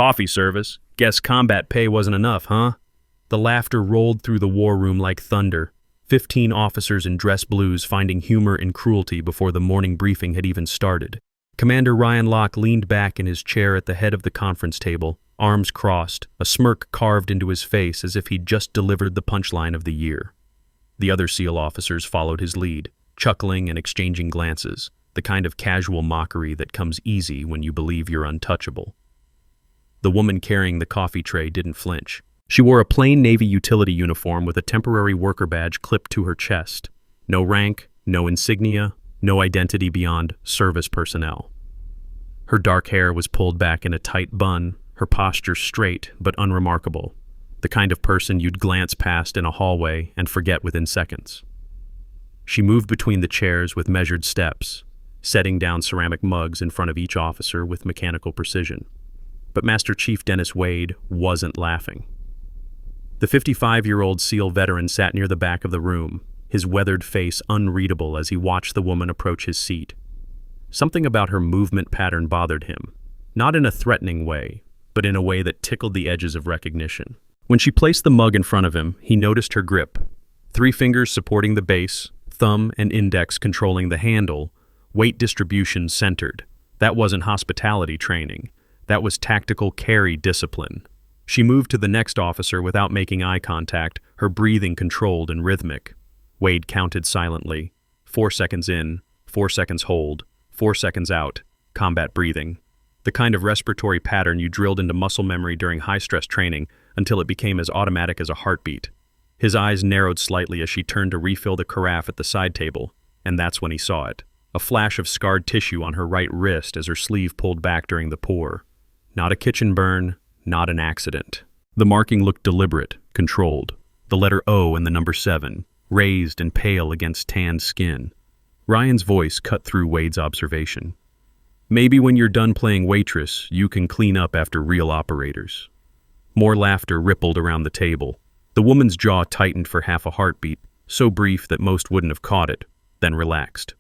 coffee service. Guess combat pay wasn't enough, huh? The laughter rolled through the war room like thunder. 15 officers in dress blues finding humor in cruelty before the morning briefing had even started. Commander Ryan Locke leaned back in his chair at the head of the conference table, arms crossed, a smirk carved into his face as if he'd just delivered the punchline of the year. The other SEAL officers followed his lead, chuckling and exchanging glances, the kind of casual mockery that comes easy when you believe you're untouchable. The woman carrying the coffee tray didn't flinch. She wore a plain Navy utility uniform with a temporary worker badge clipped to her chest. No rank, no insignia, no identity beyond service personnel. Her dark hair was pulled back in a tight bun, her posture straight but unremarkable, the kind of person you'd glance past in a hallway and forget within seconds. She moved between the chairs with measured steps, setting down ceramic mugs in front of each officer with mechanical precision. But Master Chief Dennis Wade wasn't laughing. The 55-year-old SEAL veteran sat near the back of the room, his weathered face unreadable as he watched the woman approach his seat. Something about her movement pattern bothered him, not in a threatening way, but in a way that tickled the edges of recognition. When she placed the mug in front of him, he noticed her grip. 3 fingers supporting the base, thumb and index controlling the handle, weight distribution centered. That wasn't hospitality training. That was tactical carry discipline. She moved to the next officer without making eye contact, her breathing controlled and rhythmic. Wade counted silently. 4 seconds in, 4 seconds hold, 4 seconds out, combat breathing. The kind of respiratory pattern you drilled into muscle memory during high-stress training until it became as automatic as a heartbeat. His eyes narrowed slightly as she turned to refill the carafe at the side table, and that's when he saw it. A flash of scarred tissue on her right wrist as her sleeve pulled back during the pour. Not a kitchen burn, not an accident. The marking looked deliberate, controlled. The letter O and the number 7, raised and pale against tanned skin. Ryan's voice cut through Wade's observation. Maybe when you're done playing waitress, you can clean up after real operators. More laughter rippled around the table. The woman's jaw tightened for half a heartbeat, so brief that most wouldn't have caught it, then relaxed.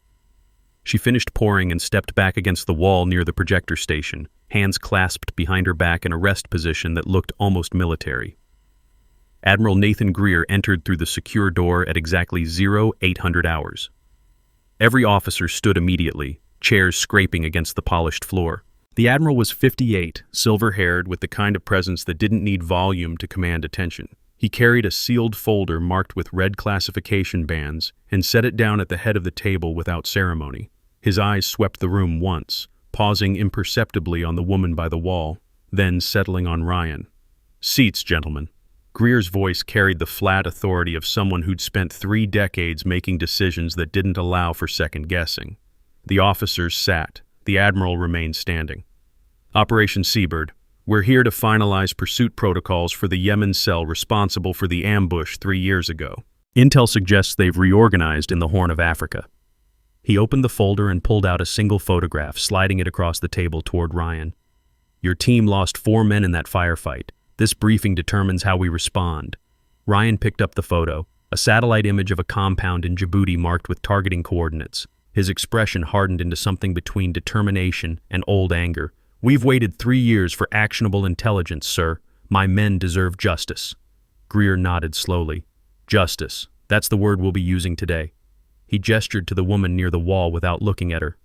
She finished pouring and stepped back against the wall near the projector station, hands clasped behind her back in a rest position that looked almost military. Admiral Nathan Greer entered through the secure door at exactly 0800 hours. Every officer stood immediately, chairs scraping against the polished floor. The Admiral was 58, silver-haired, with the kind of presence that didn't need volume to command attention. He carried a sealed folder marked with red classification bands and set it down at the head of the table without ceremony. His eyes swept the room once, pausing imperceptibly on the woman by the wall, then settling on Ryan. "Seats, gentlemen." Greer's voice carried the flat authority of someone who'd spent 3 decades making decisions that didn't allow for second-guessing. The officers sat. The Admiral remained standing. "Operation Seabird. We're here to finalize pursuit protocols for the Yemen cell responsible for the ambush 3 years ago. Intel suggests they've reorganized in the Horn of Africa." He opened the folder and pulled out a single photograph, sliding it across the table toward Ryan. "Your team lost 4 men in that firefight. This briefing determines how we respond." Ryan picked up the photo, a satellite image of a compound in Djibouti marked with targeting coordinates. His expression hardened into something between determination and old anger. "We've waited 3 years for actionable intelligence, sir. My men deserve justice." Greer nodded slowly. "Justice. That's the word we'll be using today." He gestured to the woman near the wall without looking at her.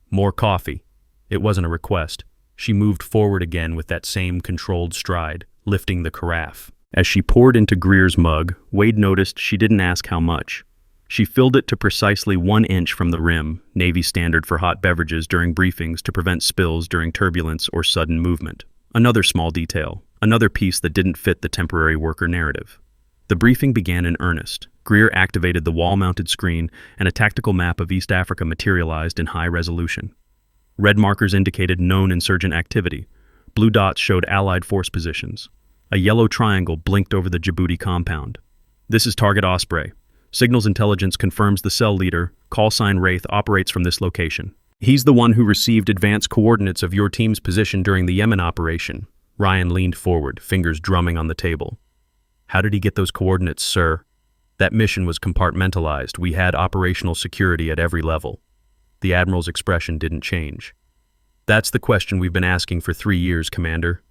"More coffee." It wasn't a request. She moved forward again with that same controlled stride, lifting the carafe. As she poured into Greer's mug, Wade noticed she didn't ask how much. She filled it to precisely 1 inch from the rim, Navy standard for hot beverages during briefings to prevent spills during turbulence or sudden movement. Another small detail, another piece that didn't fit the temporary worker narrative. The briefing began in earnest. Greer activated the wall-mounted screen, and a tactical map of East Africa materialized in high resolution. Red markers indicated known insurgent activity. Blue dots showed Allied force positions. A yellow triangle blinked over the Djibouti compound. "This is Target Osprey. Signals Intelligence confirms the cell leader, callsign Wraith, operates from this location. He's the one who received advanced coordinates of your team's position during the Yemen operation." Ryan leaned forward, fingers drumming on the table. "How did he get those coordinates, sir?" "That mission was compartmentalized. We had operational security at every level." The Admiral's expression didn't change. "That's the question we've been asking for 3 years, Commander."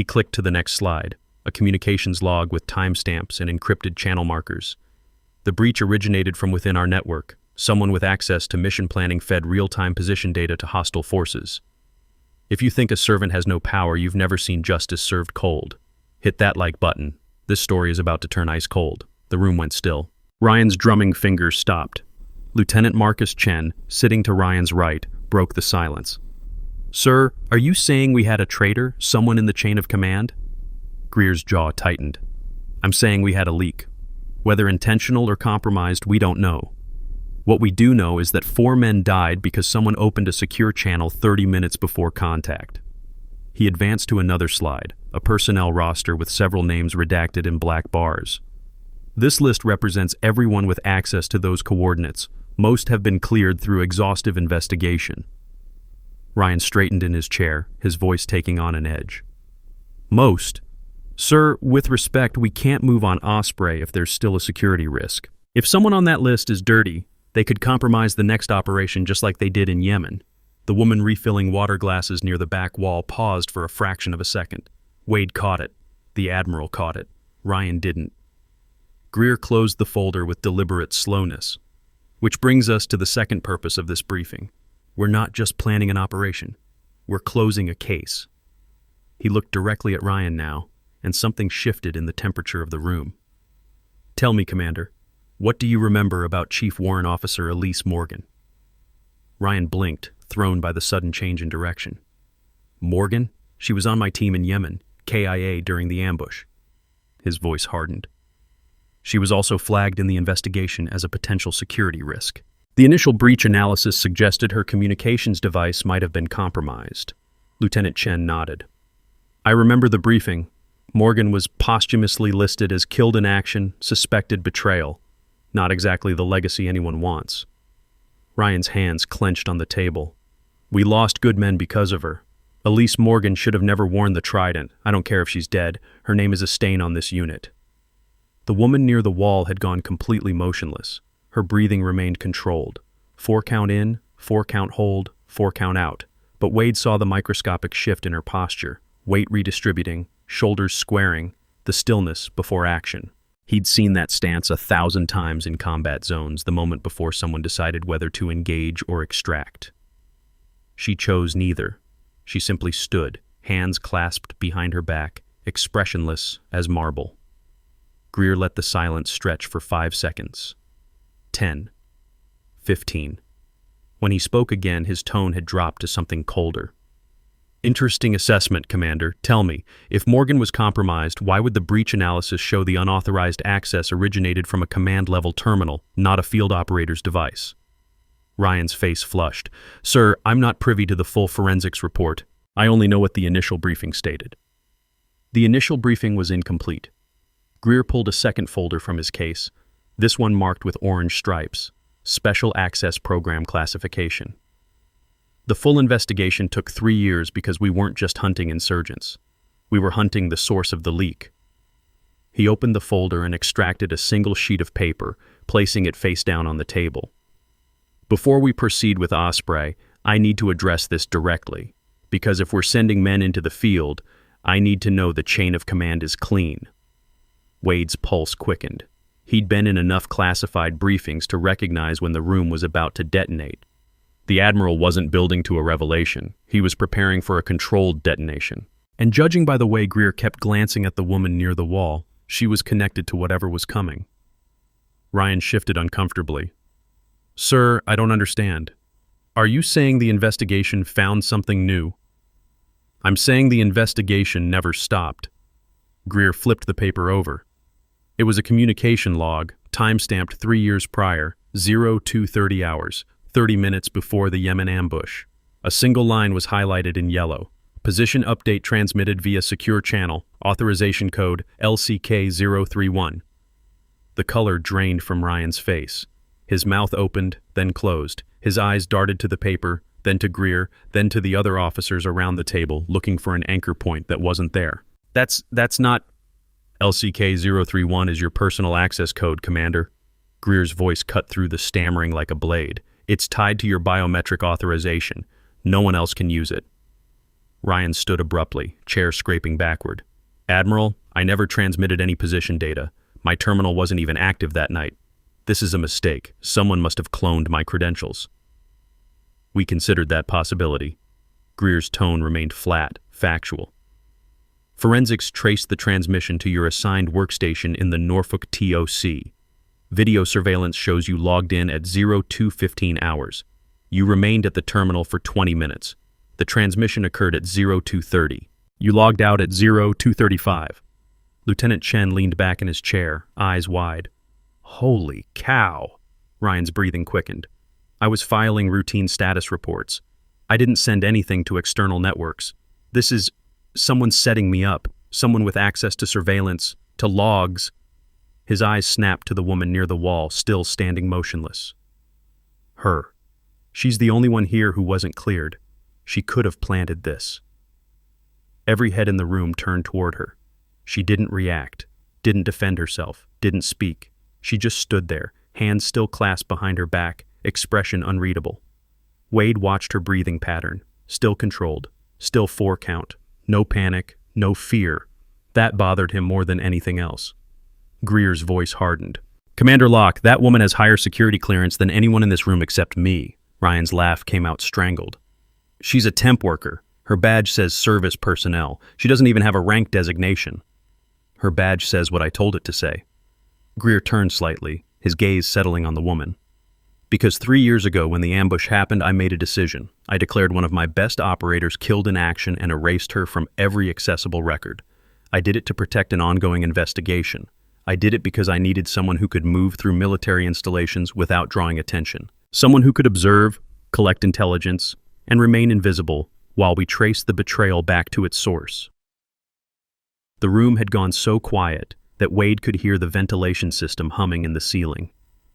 He clicked to the next slide, a communications log with timestamps and encrypted channel markers. The breach originated from within our network. Someone with access to mission planning fed real-time position data to hostile forces. If you think a servant has no power, you've never seen justice served cold. Hit that like button. This story is about to turn ice cold. The room went still. Ryan's drumming fingers stopped. Lieutenant Marcus Chen, sitting to Ryan's right, broke the silence. "Sir, are you saying we had a traitor, someone in the chain of command?" Greer's jaw tightened. "I'm saying we had a leak. Whether intentional or compromised, we don't know. What we do know is that 4 men died because someone opened a secure channel 30 minutes before contact." He advanced to another slide, a personnel roster with several names redacted in black bars. This list represents everyone with access to those coordinates. Most have been cleared through exhaustive investigation. Ryan straightened in his chair, his voice taking on an edge. "Most? Sir, with respect, we can't move on Osprey if there's still a security risk. If someone on that list is dirty, they could compromise the next operation just like they did in Yemen." The woman refilling water glasses near the back wall paused for a fraction of a second. Wade caught it. The Admiral caught it. Ryan didn't. Greer closed the folder with deliberate slowness. Which brings us to the second purpose of this briefing. We're not just planning an operation. We're closing a case. He looked directly at Ryan now, and something shifted in the temperature of the room. "Tell me, Commander, what do you remember about Chief Warrant Officer Elise Morgan?" Ryan blinked, thrown by the sudden change in direction. "Morgan? She was on my team in Yemen, KIA during the ambush." His voice hardened. "She was also flagged in the investigation as a potential security risk. The initial breach analysis suggested her communications device might have been compromised." Lieutenant Chen nodded. "I remember the briefing. Morgan was posthumously listed as killed in action, suspected betrayal. Not exactly the legacy anyone wants." Ryan's hands clenched on the table. "We lost good men because of her. Elise Morgan should have never worn the trident. I don't care if she's dead. Her name is a stain on this unit." The woman near the wall had gone completely motionless. Her breathing remained controlled. 4 count in, 4 count hold, 4 count out. But Wade saw the microscopic shift in her posture, weight redistributing, shoulders squaring, the stillness before action. He'd seen that stance 1,000 times in combat zones the moment before someone decided whether to engage or extract. She chose neither. She simply stood, hands clasped behind her back, expressionless as marble. Greer let the silence stretch for 5 seconds. 10. 15. When he spoke again, his tone had dropped to something colder. "Interesting assessment, Commander. Tell me, if Morgan was compromised, why would the breach analysis show the unauthorized access originated from a command-level terminal, not a field operator's device?" Ryan's face flushed. "Sir, I'm not privy to the full forensics report. I only know what the initial briefing stated." The initial briefing was incomplete. Greer pulled a second folder from his case, this one marked with orange stripes, Special Access Program Classification. The full investigation took 3 years because we weren't just hunting insurgents. We were hunting the source of the leak. He opened the folder and extracted a single sheet of paper, placing it face down on the table. "Before we proceed with Osprey, I need to address this directly, because if we're sending men into the field, I need to know the chain of command is clean." Wade's pulse quickened. He'd been in enough classified briefings to recognize when the room was about to detonate. The Admiral wasn't building to a revelation. He was preparing for a controlled detonation. And judging by the way Greer kept glancing at the woman near the wall, she was connected to whatever was coming. Ryan shifted uncomfortably. "Sir, I don't understand. Are you saying the investigation found something new?" "I'm saying the investigation never stopped." Greer flipped the paper over. It was a communication log, time-stamped 3 years prior, 02:30 hours, 30 minutes before the Yemen ambush. A single line was highlighted in yellow. Position update transmitted via secure channel, authorization code LCK031. The color drained from Ryan's face. His mouth opened, then closed. His eyes darted to the paper, then to Greer, then to the other officers around the table, looking for an anchor point that wasn't there. That's not... LCK031 is your personal access code, Commander." Greer's voice cut through the stammering like a blade. "It's tied to your biometric authorization. No one else can use it." Ryan stood abruptly, chair scraping backward. Admiral, I never transmitted any position data. My terminal wasn't even active that night. This is a mistake. Someone must have cloned my credentials. We considered that possibility. Greer's tone remained flat, factual. Forensics traced the transmission to your assigned workstation in the Norfolk TOC. Video surveillance shows you logged in at 02:15 hours. You remained at the terminal for 20 minutes. The transmission occurred at 02:30. You logged out at 02:35. Lieutenant Chen leaned back in his chair, eyes wide. Holy cow! Ryan's breathing quickened. I was filing routine status reports. I didn't send anything to external networks. This is someone setting me up, someone with access to surveillance, to logs. His eyes snapped to the woman near the wall, still standing motionless. Her. She's the only one here who wasn't cleared. She could have planted this. Every head in the room turned toward her. She didn't react, didn't defend herself, didn't speak. She just stood there, hands still clasped behind her back, expression unreadable. Wade watched her breathing pattern, still controlled, still 4 count, no panic, no fear. That bothered him more than anything else. Greer's voice hardened. Commander Locke, that woman has higher security clearance than anyone in this room except me. Ryan's laugh came out strangled. She's a temp worker. Her badge says service personnel. She doesn't even have a rank designation. Her badge says what I told it to say. Greer turned slightly, his gaze settling on the woman. Because 3 years ago when the ambush happened, I made a decision. I declared one of my best operators killed in action and erased her from every accessible record. I did it to protect an ongoing investigation. I did it because I needed someone who could move through military installations without drawing attention. Someone who could observe, collect intelligence, and remain invisible while we traced the betrayal back to its source. The room had gone so quiet that Wade could hear the ventilation system humming in the ceiling.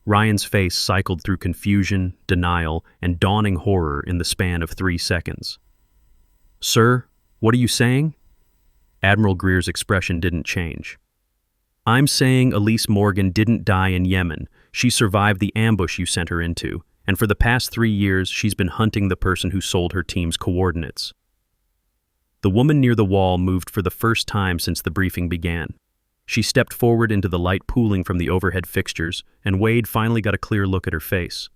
Ryan's face cycled through confusion, denial, and dawning horror in the span of 3 seconds. Sir, what are you saying? Admiral Greer's expression didn't change. I'm saying Elise Morgan didn't die in Yemen. She survived the ambush you sent her into, and for the past 3 years she's been hunting the person who sold her team's coordinates. The woman near the wall moved for the first time since the briefing began. She stepped forward into the light pooling from the overhead fixtures, and Wade finally got a clear look at her face.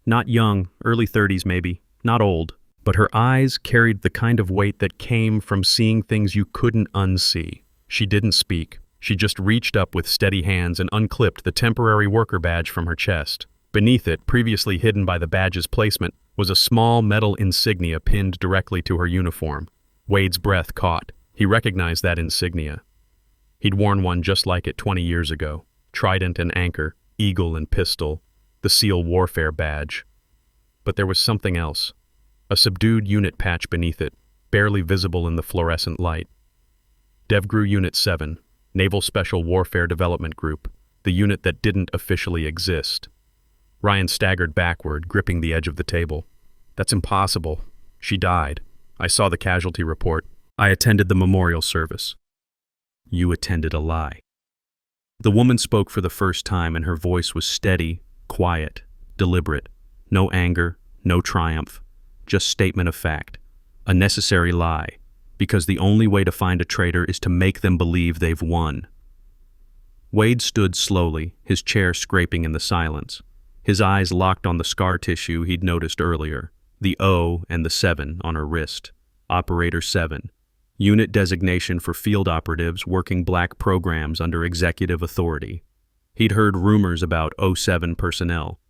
Not young, early 30s maybe, not old, but her eyes carried the kind of weight that came from seeing things you couldn't unsee. She didn't speak. She just reached up with steady hands and unclipped the temporary worker badge from her chest. Beneath it, previously hidden by the badge's placement, was a small metal insignia pinned directly to her uniform. Wade's breath caught. He recognized that insignia. He'd worn one just like it 20 years ago. Trident and anchor, eagle and pistol, the SEAL warfare badge. But there was something else. A subdued unit patch beneath it, barely visible in the fluorescent light. DevGru Unit 7, Naval Special Warfare Development Group, the unit that didn't officially exist. Ryan staggered backward, gripping the edge of the table. That's impossible. She died. I saw the casualty report. I attended the memorial service. You attended a lie. The woman spoke for the first time, and her voice was steady, quiet, deliberate. No anger, no triumph, just statement of fact. A necessary lie, because the only way to find a traitor is to make them believe they've won. Wade stood slowly, his chair scraping in the silence. His eyes locked on the scar tissue he'd noticed earlier, the O and the 7 on her wrist. Operator 7. Unit designation for field operatives working black programs under executive authority. He'd heard rumors about O7 personnel,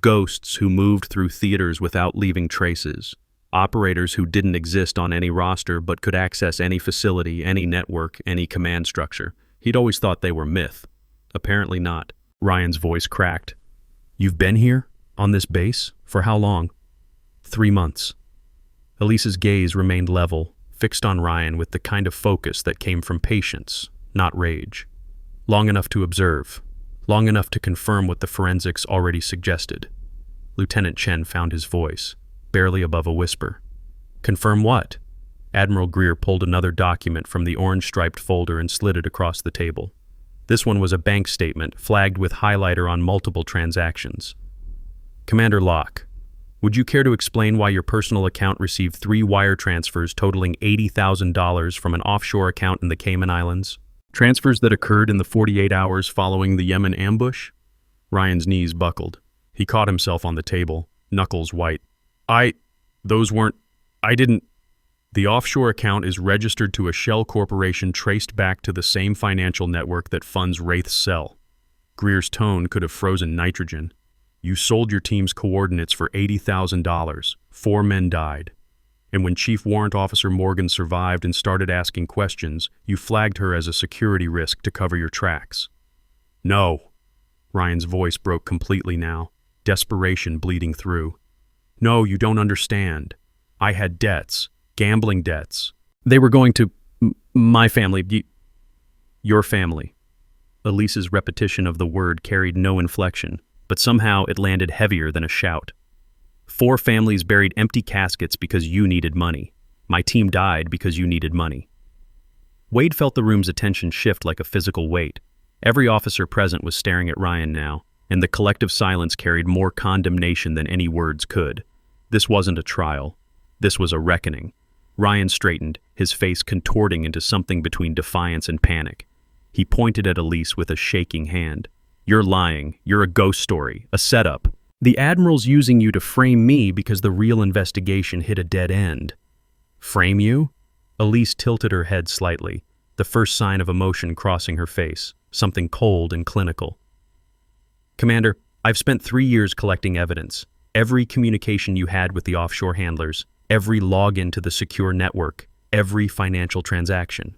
ghosts who moved through theaters without leaving traces, operators who didn't exist on any roster but could access any facility, any network, any command structure. He'd always thought they were myth. Apparently not. Ryan's voice cracked. You've been here? On this base? For how long? 3 months. Elise's gaze remained level, fixed on Ryan with the kind of focus that came from patience, not rage. Long enough to observe, long enough to confirm what the forensics already suggested. Lieutenant Chen found his voice, barely above a whisper. Confirm what? Admiral Greer pulled another document from the orange-striped folder and slid it across the table. This one was a bank statement, flagged with highlighter on multiple transactions. Commander Locke, Would you care to explain why your personal account received 3 wire transfers totaling $80,000 from an offshore account in the Cayman Islands? Transfers that occurred in the 48 hours following the Yemen ambush? Ryan's knees buckled. He caught himself on the table, knuckles white. I didn't. The offshore account is registered to a shell corporation traced back to the same financial network that funds Wraith's cell. Greer's tone could have frozen nitrogen. You sold your team's coordinates for $80,000. 4 men died. And when Chief Warrant Officer Morgan survived and started asking questions, you flagged her as a security risk to cover your tracks. No. Ryan's voice broke completely now, desperation bleeding through. No, you don't understand. I had debts, gambling debts. They were going to my family, your family. Elise's repetition of the word carried no inflection, but somehow it landed heavier than a shout. 4 families buried empty caskets because you needed money. My team died because you needed money. Wade felt the room's attention shift like a physical weight. Every officer present was staring at Ryan now, and the collective silence carried more condemnation than any words could. This wasn't a trial. This was a reckoning. Ryan straightened, his face contorting into something between defiance and panic. He pointed at Elise with a shaking hand. You're lying. You're a ghost story, a setup. The Admiral's using you to frame me because the real investigation hit a dead end. Frame you? Elise tilted her head slightly, the first sign of emotion crossing her face, something cold and clinical. Commander, I've spent 3 years collecting evidence. Every communication you had with the offshore handlers, every login to the secure network, every financial transaction.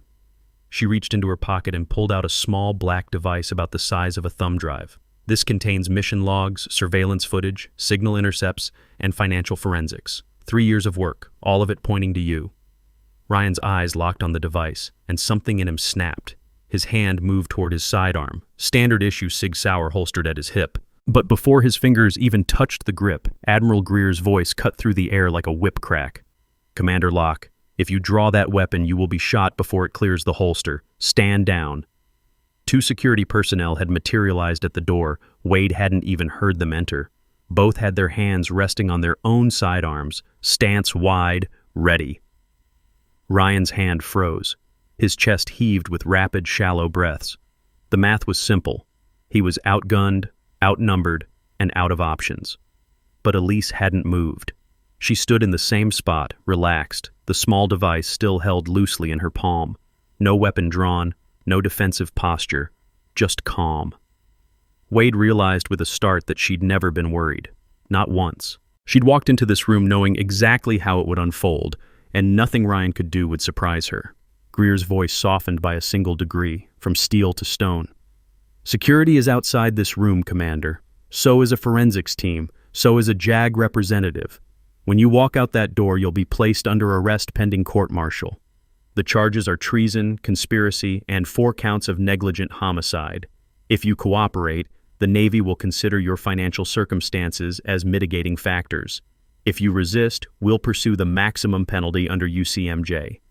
She reached into her pocket and pulled out a small black device about the size of a thumb drive. This contains mission logs, surveillance footage, signal intercepts, and financial forensics. 3 years of work, all of it pointing to you. Ryan's eyes locked on the device, and something in him snapped. His hand moved toward his sidearm, standard issue Sig Sauer holstered at his hip. But before his fingers even touched the grip, Admiral Greer's voice cut through the air like a whip crack. Commander Locke, if you draw that weapon, you will be shot before it clears the holster. Stand down. 2 security personnel had materialized at the door. Wade hadn't even heard them enter. Both had their hands resting on their own sidearms, stance wide, ready. Ryan's hand froze. His chest heaved with rapid, shallow breaths. The math was simple. He was outgunned, outnumbered, and out of options. But Elise hadn't moved. She stood in the same spot, relaxed, the small device still held loosely in her palm. No weapon drawn, no defensive posture, just calm. Wade realized with a start that she'd never been worried. Not once. She'd walked into this room knowing exactly how it would unfold, and nothing Ryan could do would surprise her. Greer's voice softened by a single degree, from steel to stone. Security is outside this room, Commander. So is a forensics team. So is a JAG representative. When you walk out that door, you'll be placed under arrest pending court-martial. The charges are treason, conspiracy, and 4 counts of negligent homicide. If you cooperate, the Navy will consider your financial circumstances as mitigating factors. If you resist, we'll pursue the maximum penalty under UCMJ.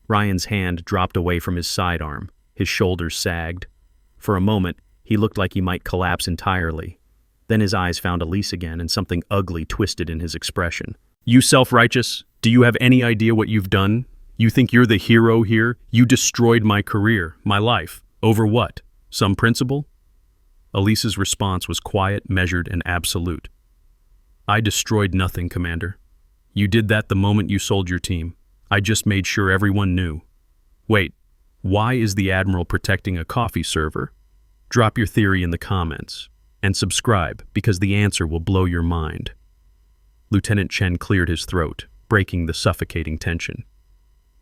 Ryan's hand dropped away from his sidearm. His shoulders sagged. For a moment, he looked like he might collapse entirely. Then his eyes found Elise again, and something ugly twisted in his expression. You self-righteous? Do you have any idea what you've done? You think you're the hero here? You destroyed my career, my life. Over what? Some principle? Elise's response was quiet, measured, and absolute. I destroyed nothing, Commander. You did that the moment you sold your team. I just made sure everyone knew. Wait, why is the Admiral protecting a coffee server? Drop your theory in the comments. And subscribe, because the answer will blow your mind. Lieutenant Chen cleared his throat, breaking the suffocating tension.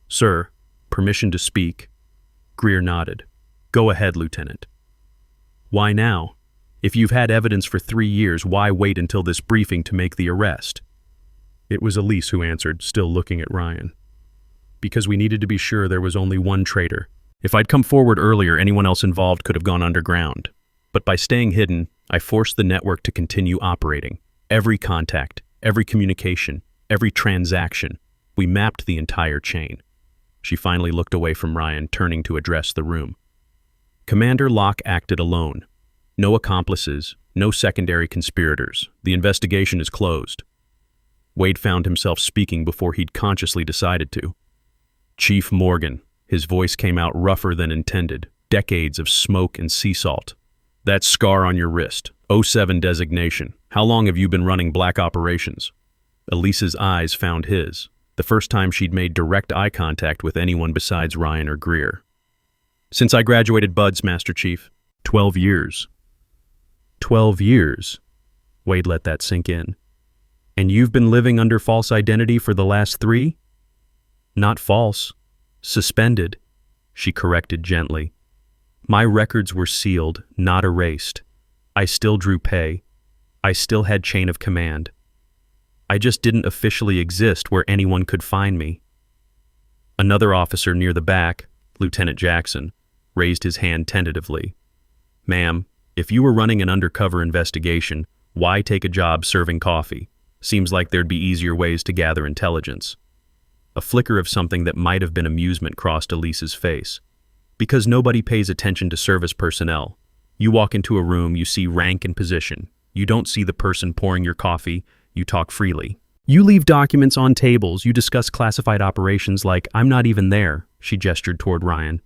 Sir, permission to speak? Greer nodded. Go ahead, Lieutenant. Why now? If you've had evidence for 3 years, why wait until this briefing to make the arrest? It was Elise who answered, still looking at Ryan. Because we needed to be sure there was only one traitor. If I'd come forward earlier, anyone else involved could have gone underground. But by staying hidden, I forced the network to continue operating. Every contact, every communication, every transaction. We mapped the entire chain. She finally looked away from Ryan, turning to address the room. Commander Locke acted alone. No accomplices, no secondary conspirators. The investigation is closed. Wade found himself speaking before he'd consciously decided to. Chief Morgan. His voice came out rougher than intended. Decades of smoke and sea salt. That scar on your wrist. '07 designation. How long have you been running black operations? Elise's eyes found his. The first time she'd made direct eye contact with anyone besides Ryan or Greer. Since I graduated BUDS, Master Chief. 12 years. 12 years. Wade let that sink in. And you've been living under false identity for the last 3? Not false. Suspended, she corrected gently. My records were sealed, not erased. I still drew pay. I still had chain of command. I just didn't officially exist where anyone could find me. Another officer near the back, Lieutenant Jackson, raised his hand tentatively. Ma'am, if you were running an undercover investigation, why take a job serving coffee? Seems like there'd be easier ways to gather intelligence. A flicker of something that might have been amusement crossed Elise's face. Because nobody pays attention to service personnel. You walk into a room, you see rank and position. You don't see the person pouring your coffee, you talk freely. You leave documents on tables, you discuss classified operations like, I'm not even there, she gestured toward Ryan.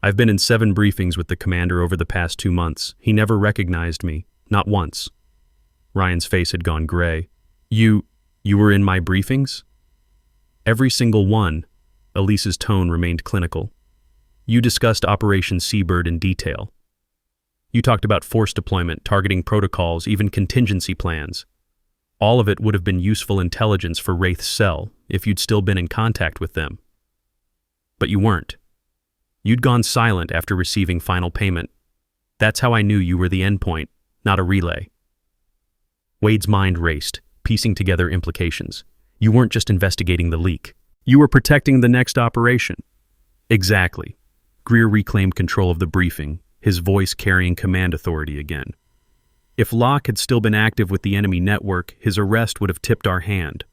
I've been in 7 briefings with the commander over the past 2 months. He never recognized me, not once. Ryan's face had gone gray. You were in my briefings? Every single one. Elise's tone remained clinical. You discussed Operation Seabird in detail. You talked about force deployment, targeting protocols, even contingency plans. All of it would have been useful intelligence for Wraith's cell if you'd still been in contact with them. But you weren't. You'd gone silent after receiving final payment. That's how I knew you were the endpoint, not a relay. Wade's mind raced, piecing together implications. You weren't just investigating the leak. You were protecting the next operation. Exactly. Greer reclaimed control of the briefing, his voice carrying command authority again. If Locke had still been active with the enemy network, his arrest would have tipped our hand.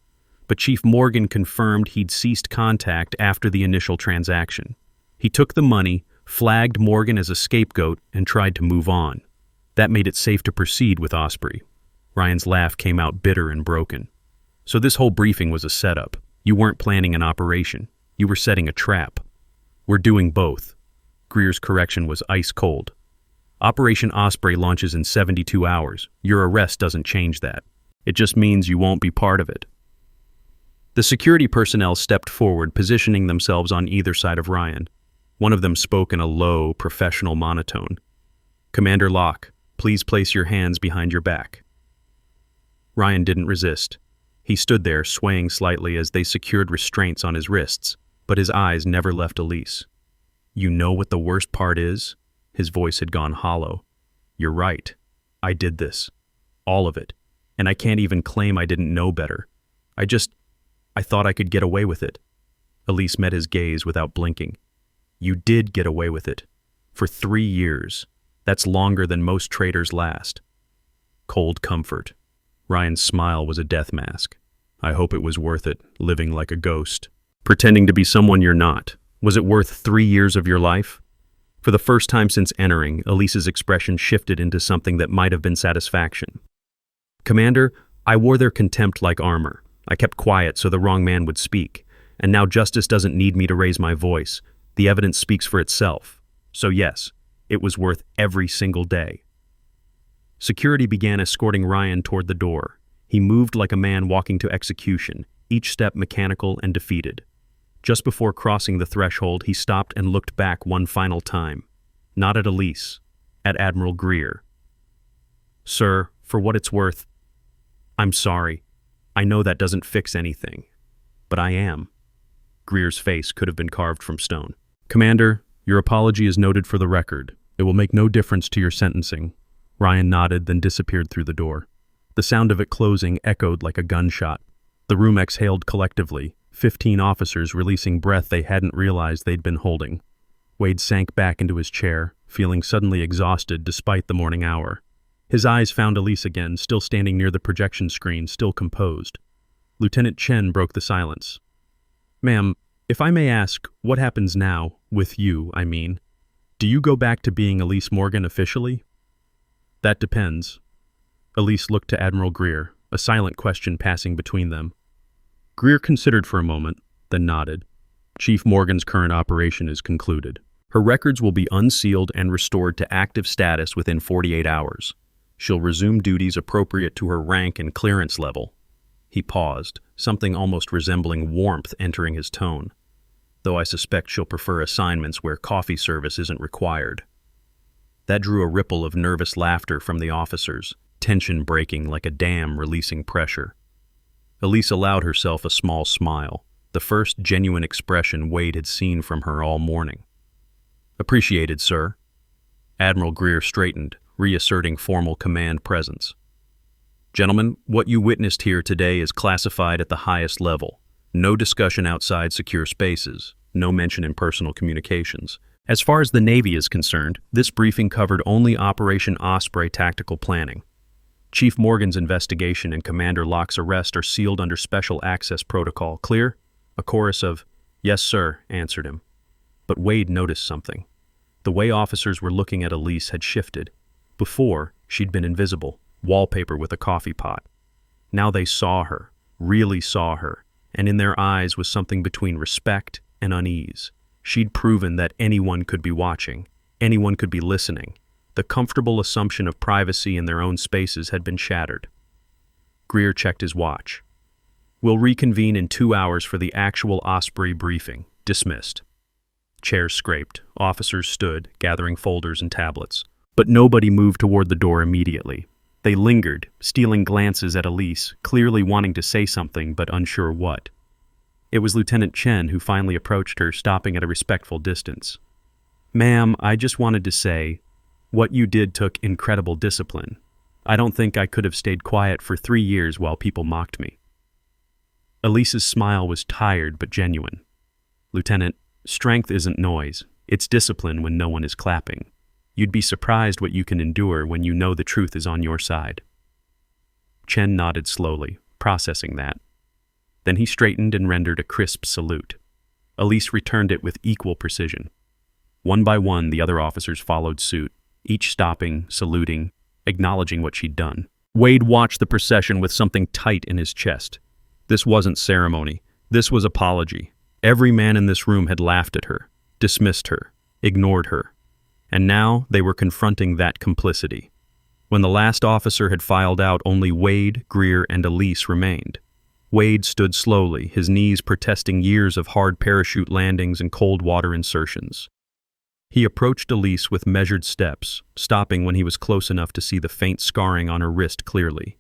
But Chief Morgan confirmed he'd ceased contact after the initial transaction. He took the money, flagged Morgan as a scapegoat, and tried to move on. That made it safe to proceed with Osprey. Ryan's laugh came out bitter and broken. So this whole briefing was a setup. You weren't planning an operation. You were setting a trap. We're doing both. Greer's correction was ice cold. Operation Osprey launches in 72 hours. Your arrest doesn't change that. It just means you won't be part of it. The security personnel stepped forward, positioning themselves on either side of Ryan. One of them spoke in a low, professional monotone. Commander Locke, please place your hands behind your back. Ryan didn't resist. He stood there, swaying slightly as they secured restraints on his wrists, but his eyes never left Elise. You know what the worst part is? His voice had gone hollow. You're right. I did this. All of it. And I can't even claim I didn't know better. I thought I could get away with it. Elise met his gaze without blinking. You did get away with it. For 3 years. That's longer than most traitors last. Cold comfort. Ryan's smile was a death mask. I hope it was worth it, living like a ghost. Pretending to be someone you're not. Was it worth 3 years of your life? For the first time since entering, Elise's expression shifted into something that might have been satisfaction. Commander, I wore their contempt like armor. I kept quiet so the wrong man would speak. And now justice doesn't need me to raise my voice. The evidence speaks for itself. So yes, it was worth every single day. Security began escorting Ryan toward the door. He moved like a man walking to execution, each step mechanical and defeated. Just before crossing the threshold, he stopped and looked back one final time. Not at Elise, at Admiral Greer. Sir, for what it's worth, I'm sorry. I know that doesn't fix anything, but I am. Greer's face could have been carved from stone. Commander, your apology is noted for the record. It will make no difference to your sentencing. Ryan nodded, then disappeared through the door. The sound of it closing echoed like a gunshot. The room exhaled collectively, 15 officers releasing breath they hadn't realized they'd been holding. Wade sank back into his chair, feeling suddenly exhausted despite the morning hour. His eyes found Elise again, still standing near the projection screen, still composed. Lieutenant Chen broke the silence. Ma'am, if I may ask, what happens now, with you, I mean? Do you go back to being Elise Morgan officially? That depends. Elise looked to Admiral Greer, a silent question passing between them. Greer considered for a moment, then nodded. Chief Morgan's current operation is concluded. Her records will be unsealed and restored to active status within 48 hours. She'll resume duties appropriate to her rank and clearance level. He paused, something almost resembling warmth entering his tone. Though I suspect she'll prefer assignments where coffee service isn't required. That drew a ripple of nervous laughter from the officers, tension breaking like a dam releasing pressure. Elise allowed herself a small smile, the first genuine expression Wade had seen from her all morning. Appreciated, sir. Admiral Greer straightened, reasserting formal command presence. Gentlemen, what you witnessed here today is classified at the highest level. No discussion outside secure spaces, no mention in personal communications. As far as the Navy is concerned, this briefing covered only Operation Osprey tactical planning. Chief Morgan's investigation and Commander Locke's arrest are sealed under special access protocol. Clear? A chorus of, "Yes, sir," answered him. But Wade noticed something. The way officers were looking at Elise had shifted. Before, she'd been invisible, wallpaper with a coffee pot. Now they saw her, really saw her, and in their eyes was something between respect and unease. She'd proven that anyone could be watching, anyone could be listening. The comfortable assumption of privacy in their own spaces had been shattered. Greer checked his watch. "We'll reconvene in 2 hours for the actual Osprey briefing. Dismissed." Chairs scraped, officers stood, gathering folders and tablets. But nobody moved toward the door immediately. They lingered, stealing glances at Elise, clearly wanting to say something but unsure what. It was Lieutenant Chen who finally approached her, stopping at a respectful distance. "Ma'am, I just wanted to say, what you did took incredible discipline. I don't think I could have stayed quiet for 3 years while people mocked me." Elise's smile was tired but genuine. "Lieutenant, strength isn't noise. It's discipline when no one is clapping. You'd be surprised what you can endure when you know the truth is on your side." Chen nodded slowly, processing that. Then he straightened and rendered a crisp salute. Elise returned it with equal precision. One by one, the other officers followed suit, each stopping, saluting, acknowledging what she'd done. Wade watched the procession with something tight in his chest. This wasn't ceremony. This was apology. Every man in this room had laughed at her, dismissed her, ignored her. And now they were confronting that complicity. When the last officer had filed out, only Wade, Greer, and Elise remained. Wade stood slowly, his knees protesting years of hard parachute landings and cold water insertions. He approached Elise with measured steps, stopping when he was close enough to see the faint scarring on her wrist clearly.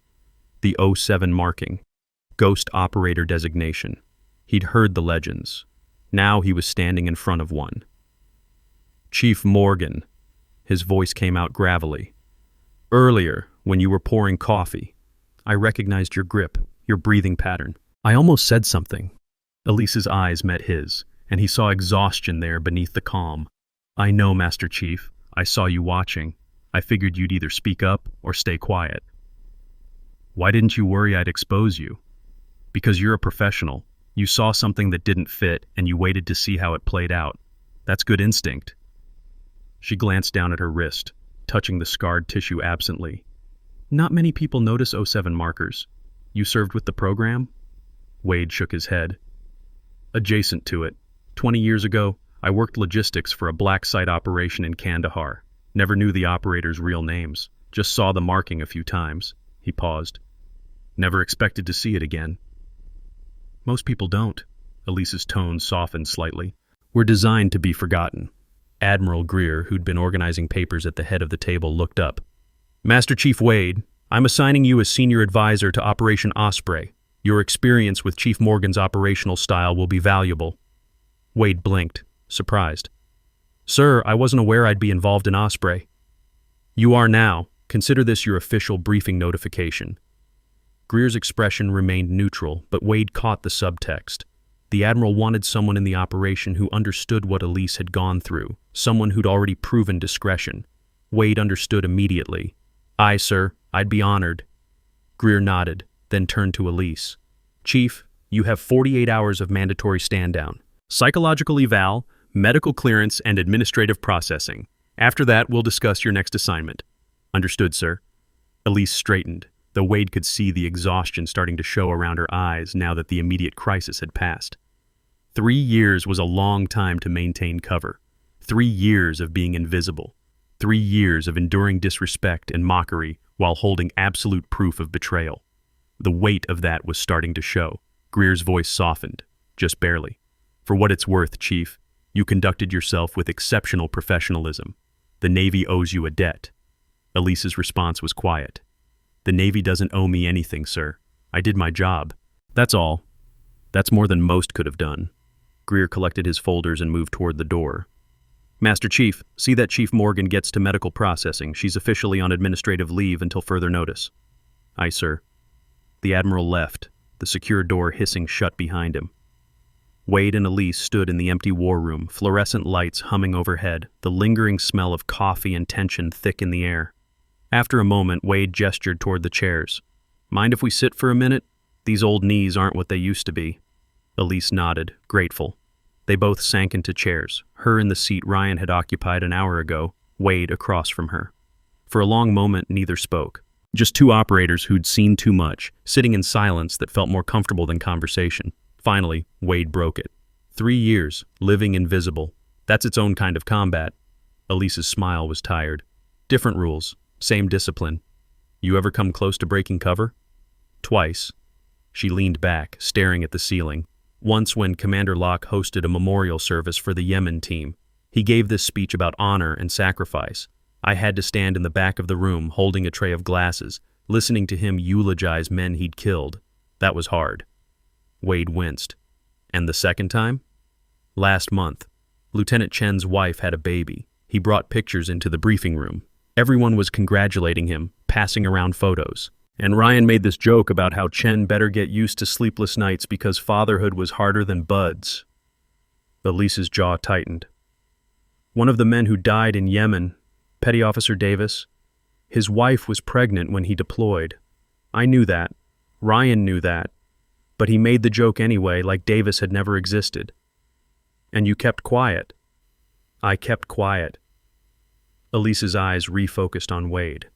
The 07 marking. Ghost operator designation. He'd heard the legends. Now he was standing in front of one. "Chief Morgan," his voice came out gravelly. "Earlier, when you were pouring coffee, I recognized your grip, your breathing pattern. I almost said something." Elise's eyes met his, and he saw exhaustion there beneath the calm. "I know, Master Chief. I saw you watching. I figured you'd either speak up or stay quiet." "Why didn't you worry I'd expose you?" "Because you're a professional. You saw something that didn't fit, and you waited to see how it played out. That's good instinct." She glanced down at her wrist, touching the scarred tissue absently. "Not many people notice 07 markers. You served with the program?" Wade shook his head. "Adjacent to it. 20 years ago, I worked logistics for a black site operation in Kandahar. Never knew the operators' real names. Just saw the marking a few times." He paused. "Never expected to see it again." "Most people don't." Elise's tone softened slightly. "We're designed to be forgotten." Admiral Greer, who'd been organizing papers at the head of the table, looked up. "Master Chief Wade, I'm assigning you as senior advisor to Operation Osprey. Your experience with Chief Morgan's operational style will be valuable." Wade blinked, surprised. "Sir, I wasn't aware I'd be involved in Osprey." "You are now. Consider this your official briefing notification." Greer's expression remained neutral, but Wade caught the subtext. The Admiral wanted someone in the operation who understood what Elise had gone through, someone who'd already proven discretion. Wade understood immediately. "Aye, sir, I'd be honored." Greer nodded, then turned to Elise. "Chief, you have 48 hours of mandatory stand-down. Psychological eval, medical clearance, and administrative processing. After that, we'll discuss your next assignment." "Understood, sir." Elise straightened. though Wade could see the exhaustion starting to show around her eyes now that the immediate crisis had passed. 3 years was a long time to maintain cover. 3 years of being invisible. 3 years of enduring disrespect and mockery while holding absolute proof of betrayal. The weight of that was starting to show. Greer's voice softened, just barely. For what it's worth, Chief, you conducted yourself with exceptional professionalism. The Navy owes you a debt. Elise's response was quiet. The Navy doesn't owe me anything, sir. I did my job. That's all. That's more than most could have done. Greer collected his folders and moved toward the door. Master Chief, see that Chief Morgan gets to medical processing. She's officially on administrative leave until further notice. Aye, sir. The Admiral left, the secure door hissing shut behind him. Wade and Elise stood in the empty war room, fluorescent lights humming overhead, the lingering smell of coffee and tension thick in the air. After a moment, Wade gestured toward the chairs. Mind if we sit for a minute? These old knees aren't what they used to be. Elise nodded, grateful. They both sank into chairs, her in the seat Ryan had occupied an hour ago, Wade across from her. For a long moment, neither spoke. Just two operators who'd seen too much, sitting in silence that felt more comfortable than conversation. Finally, Wade broke it. 3 years, living invisible. That's its own kind of combat. Elise's smile was tired. Different rules, same discipline. You ever come close to breaking cover? Twice. She leaned back, staring at the ceiling. Once when Commander Locke hosted a memorial service for the Yemen team. He gave this speech about honor and sacrifice. I had to stand in the back of the room holding a tray of glasses, listening to him eulogize men he'd killed. That was hard. Wade winced. And the second time? Last month. Lieutenant Chen's wife had a baby. He brought pictures into the briefing room. Everyone was congratulating him, passing around photos. And Ryan made this joke about how Chen better get used to sleepless nights because fatherhood was harder than buds. Elise's jaw tightened. One of the men who died in Yemen, Petty Officer Davis, his wife was pregnant when he deployed. I knew that. Ryan knew that. But he made the joke anyway, like Davis had never existed. And you kept quiet. I kept quiet. Elise's eyes refocused on Wade.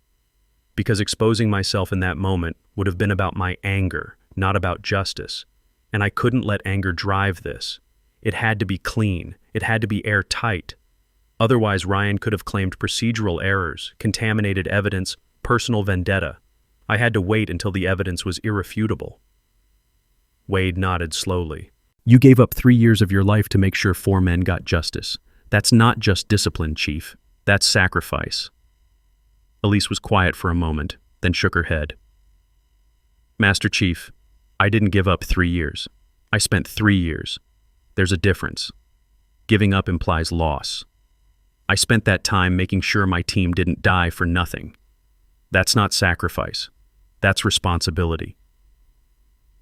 Because exposing myself in that moment would have been about my anger, not about justice. And I couldn't let anger drive this. It had to be clean. It had to be airtight. Otherwise, Ryan could have claimed procedural errors, contaminated evidence, personal vendetta. I had to wait until the evidence was irrefutable. Wade nodded slowly. You gave up 3 years of your life to make sure 4 men got justice. That's not just discipline, Chief. That's sacrifice. Elise was quiet for a moment, then shook her head. Master Chief, I didn't give up 3 years. I spent 3 years. There's a difference. Giving up implies loss. I spent that time making sure my team didn't die for nothing. That's not sacrifice. That's responsibility.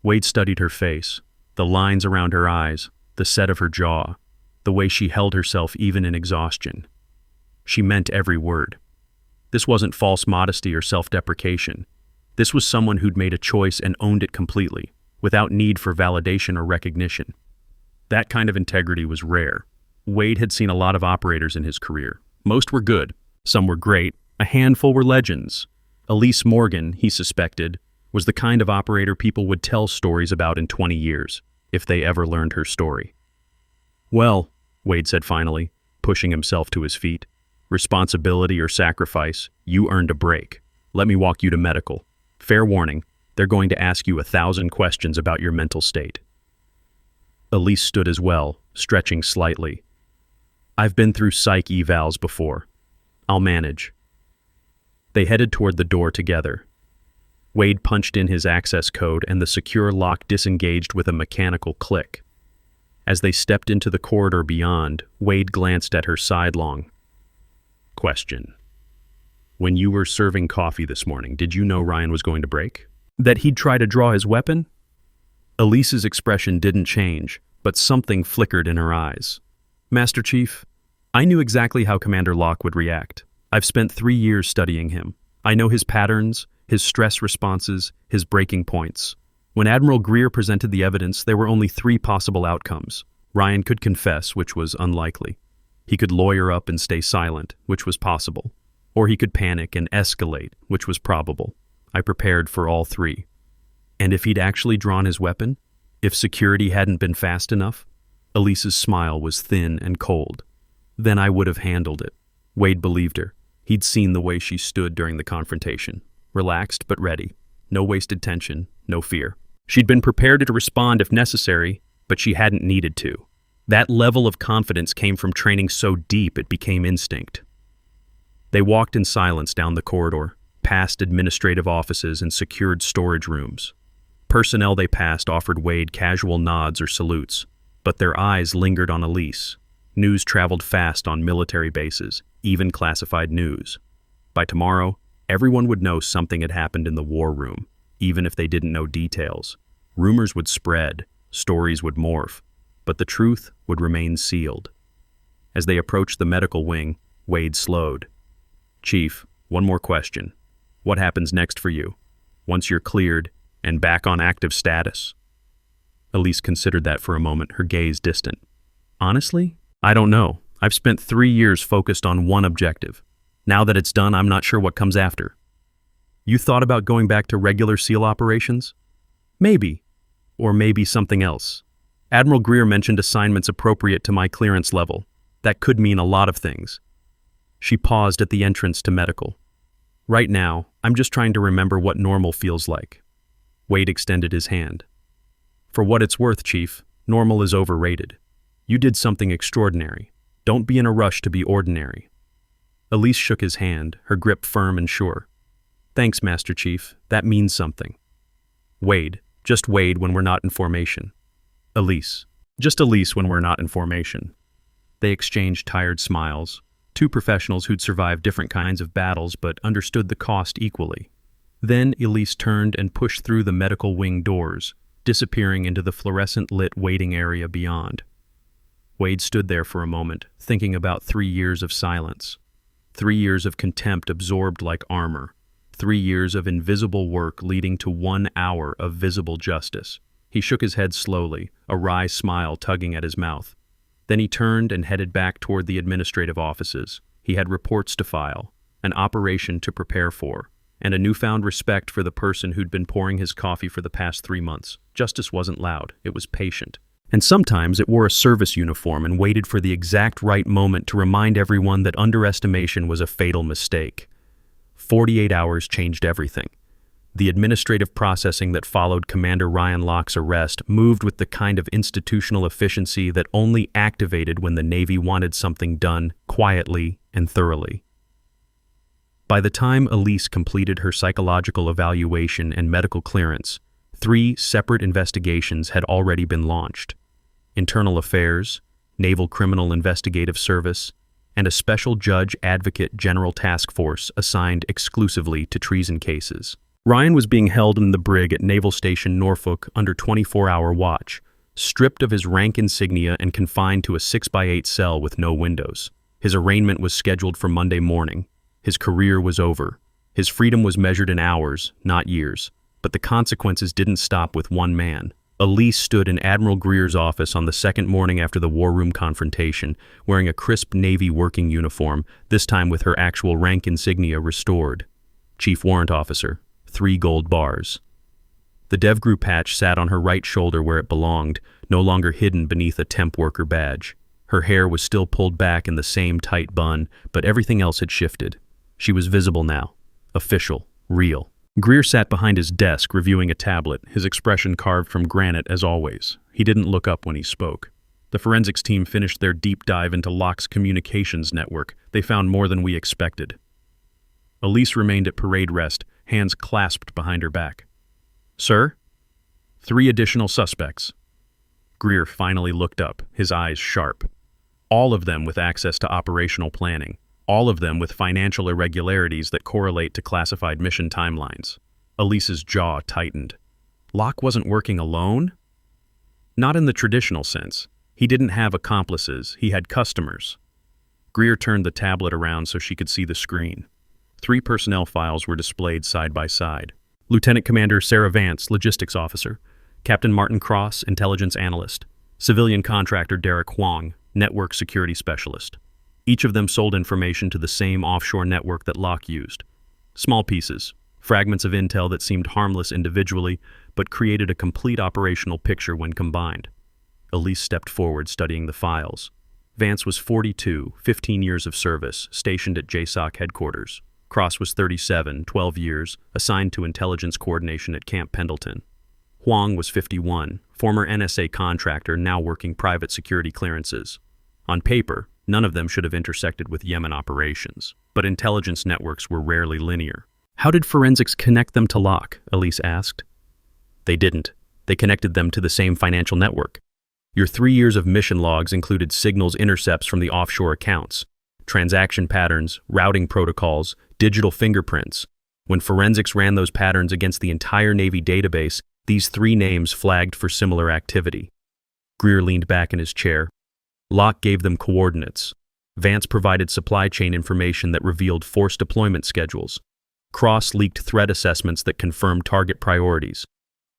Wade studied her face, the lines around her eyes, the set of her jaw, the way she held herself even in exhaustion. She meant every word. This wasn't false modesty or self-deprecation. This was someone who'd made a choice and owned it completely, without need for validation or recognition. That kind of integrity was rare. Wade had seen a lot of operators in his career. Most were good, some were great, a handful were legends. Elise Morgan, he suspected, was the kind of operator people would tell stories about in 20 years, if they ever learned her story. Well, Wade said finally, pushing himself to his feet, responsibility or sacrifice, you earned a break. Let me walk you to medical. Fair warning, they're going to ask you 1,000 questions about your mental state. Elise stood as well, stretching slightly. I've been through psych evals before. I'll manage. They headed toward the door together. Wade punched in his access code and the secure lock disengaged with a mechanical click. As they stepped into the corridor beyond, Wade glanced at her sidelong. Question. When you were serving coffee this morning, did you know Ryan was going to break? That he'd try to draw his weapon? Elise's expression didn't change, but something flickered in her eyes. Master Chief, I knew exactly how Commander Locke would react. I've spent 3 years studying him. I know his patterns, his stress responses, his breaking points. When Admiral Greer presented the evidence, there were only 3 possible outcomes. Ryan could confess, which was unlikely. He could lawyer up and stay silent, which was possible. Or he could panic and escalate, which was probable. I prepared for all three. And if he'd actually drawn his weapon? If security hadn't been fast enough? Elise's smile was thin and cold. Then I would have handled it. Wade believed her. He'd seen the way she stood during the confrontation. Relaxed but ready. No wasted tension, no fear. She'd been prepared to respond if necessary, but she hadn't needed to. That level of confidence came from training so deep it became instinct. They walked in silence down the corridor, past administrative offices and secured storage rooms. Personnel they passed offered Wade casual nods or salutes, but their eyes lingered on Elise. News traveled fast on military bases, even classified news. By tomorrow, everyone would know something had happened in the war room, even if they didn't know details. Rumors would spread, stories would morph, but the truth would remain sealed. As they approached the medical wing, Wade slowed. "Chief, one more question. What happens next for you, once you're cleared and back on active status?" Elise considered that for a moment, her gaze distant. "Honestly, I don't know. I've spent 3 years focused on one objective. Now that it's done, I'm not sure what comes after." "You thought about going back to regular SEAL operations?" "Maybe. Or maybe something else. Admiral Greer mentioned assignments appropriate to my clearance level. That could mean a lot of things." She paused at the entrance to medical. "Right now, I'm just trying to remember what normal feels like." Wade extended his hand. "For what it's worth, Chief, normal is overrated. You did something extraordinary. Don't be in a rush to be ordinary." Elise shook his hand, her grip firm and sure. "Thanks, Master Chief. That means something." "Wade, just Wade when we're not in formation." "Elise, just Elise when we're not in formation." They exchanged tired smiles, two professionals who'd survived different kinds of battles but understood the cost equally. Then Elise turned and pushed through the medical wing doors, disappearing into the fluorescent-lit waiting area beyond. Wade stood there for a moment, thinking about 3 years of silence. 3 years of contempt absorbed like armor. 3 years of invisible work leading to 1 hour of visible justice. He shook his head slowly, a wry smile tugging at his mouth. Then he turned and headed back toward the administrative offices. He had reports to file, an operation to prepare for, and a newfound respect for the person who'd been pouring his coffee for the past 3 months. Justice wasn't loud, it was patient. And sometimes it wore a service uniform and waited for the exact right moment to remind everyone that underestimation was a fatal mistake. 48 hours changed everything. The administrative processing that followed Commander Ryan Locke's arrest moved with the kind of institutional efficiency that only activated when the Navy wanted something done quietly and thoroughly. By the time Elise completed her psychological evaluation and medical clearance, 3 separate investigations had already been launched: Internal Affairs, Naval Criminal Investigative Service, and a Special Judge Advocate General Task Force assigned exclusively to treason cases. Ryan was being held in the brig at Naval Station Norfolk under 24-hour watch, stripped of his rank insignia and confined to a 6x8 cell with no windows. His arraignment was scheduled for Monday morning. His career was over. His freedom was measured in hours, not years. But the consequences didn't stop with one man. Elise stood in Admiral Greer's office on the second morning after the war room confrontation, wearing a crisp Navy working uniform, this time with her actual rank insignia restored. Chief Warrant Officer, 3 gold bars. The DevGru patch sat on her right shoulder where it belonged, no longer hidden beneath a temp worker badge. Her hair was still pulled back in the same tight bun, but everything else had shifted. She was visible now. Official. Real. Greer sat behind his desk reviewing a tablet, his expression carved from granite as always. He didn't look up when he spoke. The forensics team finished their deep dive into Locke's communications network. They found more than we expected. Elise remained at parade rest, hands clasped behind her back. "Sir?" 3 additional suspects. Greer finally looked up, his eyes sharp. All of them with access to operational planning. All of them with financial irregularities that correlate to classified mission timelines. Elise's jaw tightened. Locke wasn't working alone? Not in the traditional sense. He didn't have accomplices, he had customers. Greer turned the tablet around so she could see the screen. 3 personnel files were displayed side by side. Lieutenant Commander Sarah Vance, Logistics Officer. Captain Martin Cross, Intelligence Analyst. Civilian Contractor Derek Huang, Network Security Specialist. Each of them sold information to the same offshore network that Locke used. Small pieces, fragments of intel that seemed harmless individually, but created a complete operational picture when combined. Elise stepped forward, studying the files. Vance was 42, 15 years of service, stationed at JSOC headquarters. Cross was 37, 12 years, assigned to intelligence coordination at Camp Pendleton. Huang was 51, former NSA contractor now working private security clearances. On paper, none of them should have intersected with Yemen operations, but intelligence networks were rarely linear. How did forensics connect them to Locke? Elise asked. They didn't. They connected them to the same financial network. Your 3 years of mission logs included signals intercepts from the offshore accounts, transaction patterns, routing protocols, digital fingerprints. When forensics ran those patterns against the entire Navy database, these 3 names flagged for similar activity. Greer leaned back in his chair. Locke gave them coordinates. Vance provided supply chain information that revealed force deployment schedules. Cross leaked threat assessments that confirmed target priorities.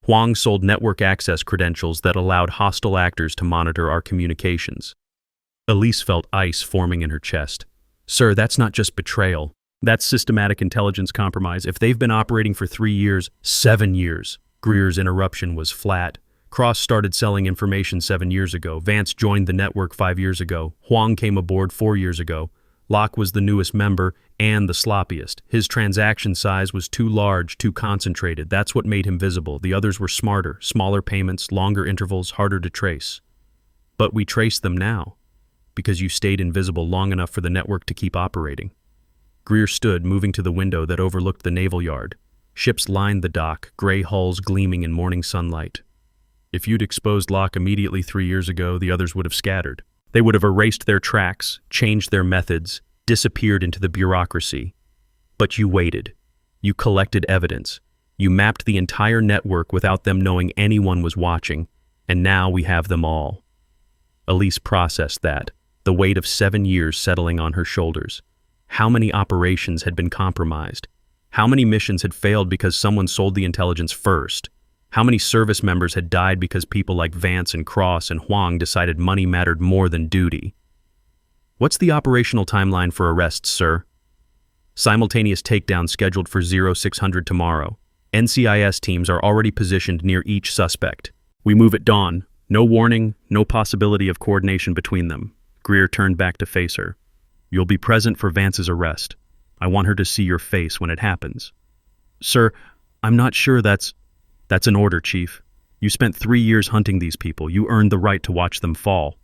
Huang sold network access credentials that allowed hostile actors to monitor our communications. Elise felt ice forming in her chest. Sir, that's not just betrayal. That's systematic intelligence compromise. If they've been operating for 3 years, 7 years. Greer's interruption was flat. Cross started selling information 7 years ago. Vance joined the network 5 years ago. Huang came aboard 4 years ago. Locke was the newest member and the sloppiest. His transaction size was too large, too concentrated. That's what made him visible. The others were smarter, smaller payments, longer intervals, harder to trace. But we trace them now, because you stayed invisible long enough for the network to keep operating. Greer stood, moving to the window that overlooked the naval yard. Ships lined the dock, gray hulls gleaming in morning sunlight. If you'd exposed Locke immediately 3 years ago, the others would have scattered. They would have erased their tracks, changed their methods, disappeared into the bureaucracy. But you waited. You collected evidence. You mapped the entire network without them knowing anyone was watching, and now we have them all. Elise processed that, the weight of 7 years settling on her shoulders. How many operations had been compromised? How many missions had failed because someone sold the intelligence first? How many service members had died because people like Vance and Cross and Huang decided money mattered more than duty? What's the operational timeline for arrests, sir? Simultaneous takedown scheduled for 0600 tomorrow. NCIS teams are already positioned near each suspect. We move at dawn. No warning, no possibility of coordination between them. Greer turned back to face her. You'll be present for Vance's arrest. I want her to see your face when it happens. Sir, I'm not sure that's an order, Chief. You spent 3 years hunting these people. You earned the right to watch them fall.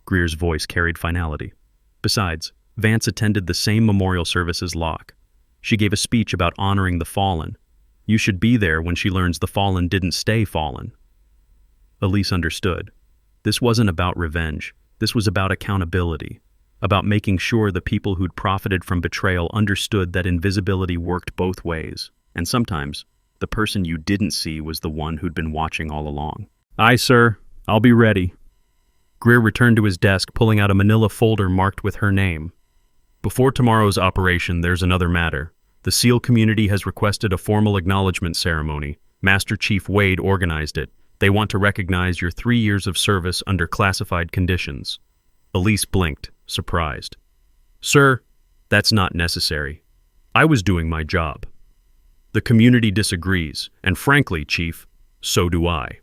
Greer's voice carried finality. Besides, Vance attended the same memorial service as Locke. She gave a speech about honoring the fallen. You should be there when she learns the fallen didn't stay fallen. Elise understood. This wasn't about revenge. This was about accountability, about making sure the people who'd profited from betrayal understood that invisibility worked both ways, and sometimes the person you didn't see was the one who'd been watching all along. Aye, sir. I'll be ready. Greer returned to his desk, pulling out a manila folder marked with her name. Before tomorrow's operation, there's another matter. The SEAL community has requested a formal acknowledgement ceremony. Master Chief Wade organized it. They want to recognize your 3 years of service under classified conditions. Elise blinked, surprised. Sir, that's not necessary. I was doing my job. The community disagrees, and frankly, Chief, so do I.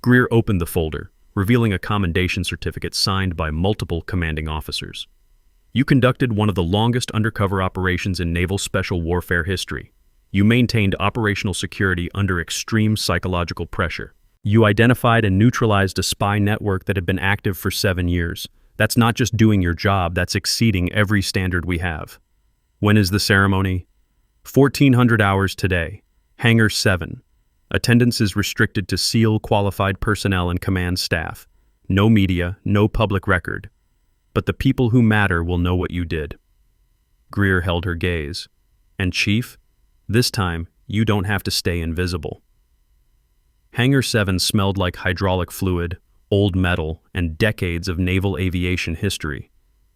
Greer opened the folder, revealing a commendation certificate signed by multiple commanding officers. You conducted one of the longest undercover operations in naval special warfare history. You maintained operational security under extreme psychological pressure. You identified and neutralized a spy network that had been active for 7 years. That's not just doing your job, that's exceeding every standard we have. When is the ceremony? 1400 hours today. Hangar 7. Attendance is restricted to SEAL qualified personnel and command staff. No media, no public record. But the people who matter will know what you did. Greer held her gaze. And Chief, this time, you don't have to stay invisible. Hangar 7 smelled like hydraulic fluid, old metal, and decades of naval aviation history.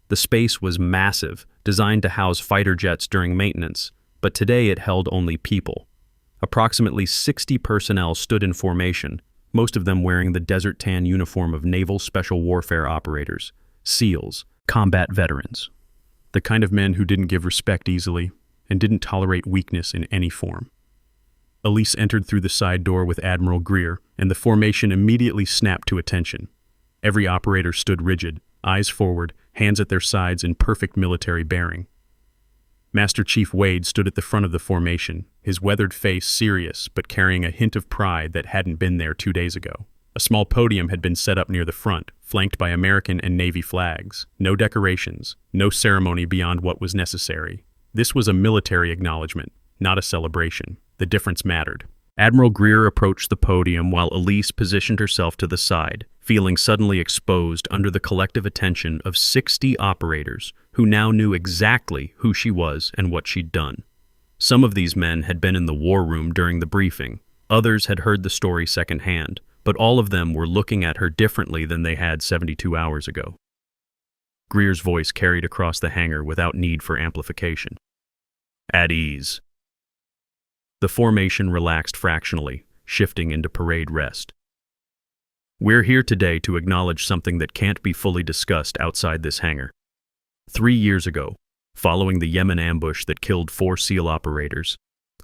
The space was massive, designed to house fighter jets during maintenance, but today it held only people. Approximately 60 personnel stood in formation, most of them wearing the desert tan uniform of naval special warfare operators, SEALs, combat veterans. The kind of men who didn't give respect easily. and didn't tolerate weakness in any form. Elise entered through the side door with Admiral Greer, and the formation immediately snapped to attention. Every operator stood rigid, eyes forward, hands at their sides in perfect military bearing. Master Chief Wade stood at the front of the formation, his weathered face serious but carrying a hint of pride that hadn't been there 2 days ago. A small podium had been set up near the front, flanked by American and Navy flags. No decorations, no ceremony beyond what was necessary. This was a military acknowledgement, not a celebration. The difference mattered. Admiral Greer approached the podium while Elise positioned herself to the side, feeling suddenly exposed under the collective attention of 60 operators who now knew exactly who she was and what she'd done. Some of these men had been in the war room during the briefing. Others had heard the story secondhand, but all of them were looking at her differently than they had 72 hours ago. Greer's voice carried across the hangar without need for amplification. At ease. The formation relaxed fractionally, shifting into parade rest. We're here today to acknowledge something that can't be fully discussed outside this hangar. 3 years ago, following the Yemen ambush that killed 4 SEAL operators,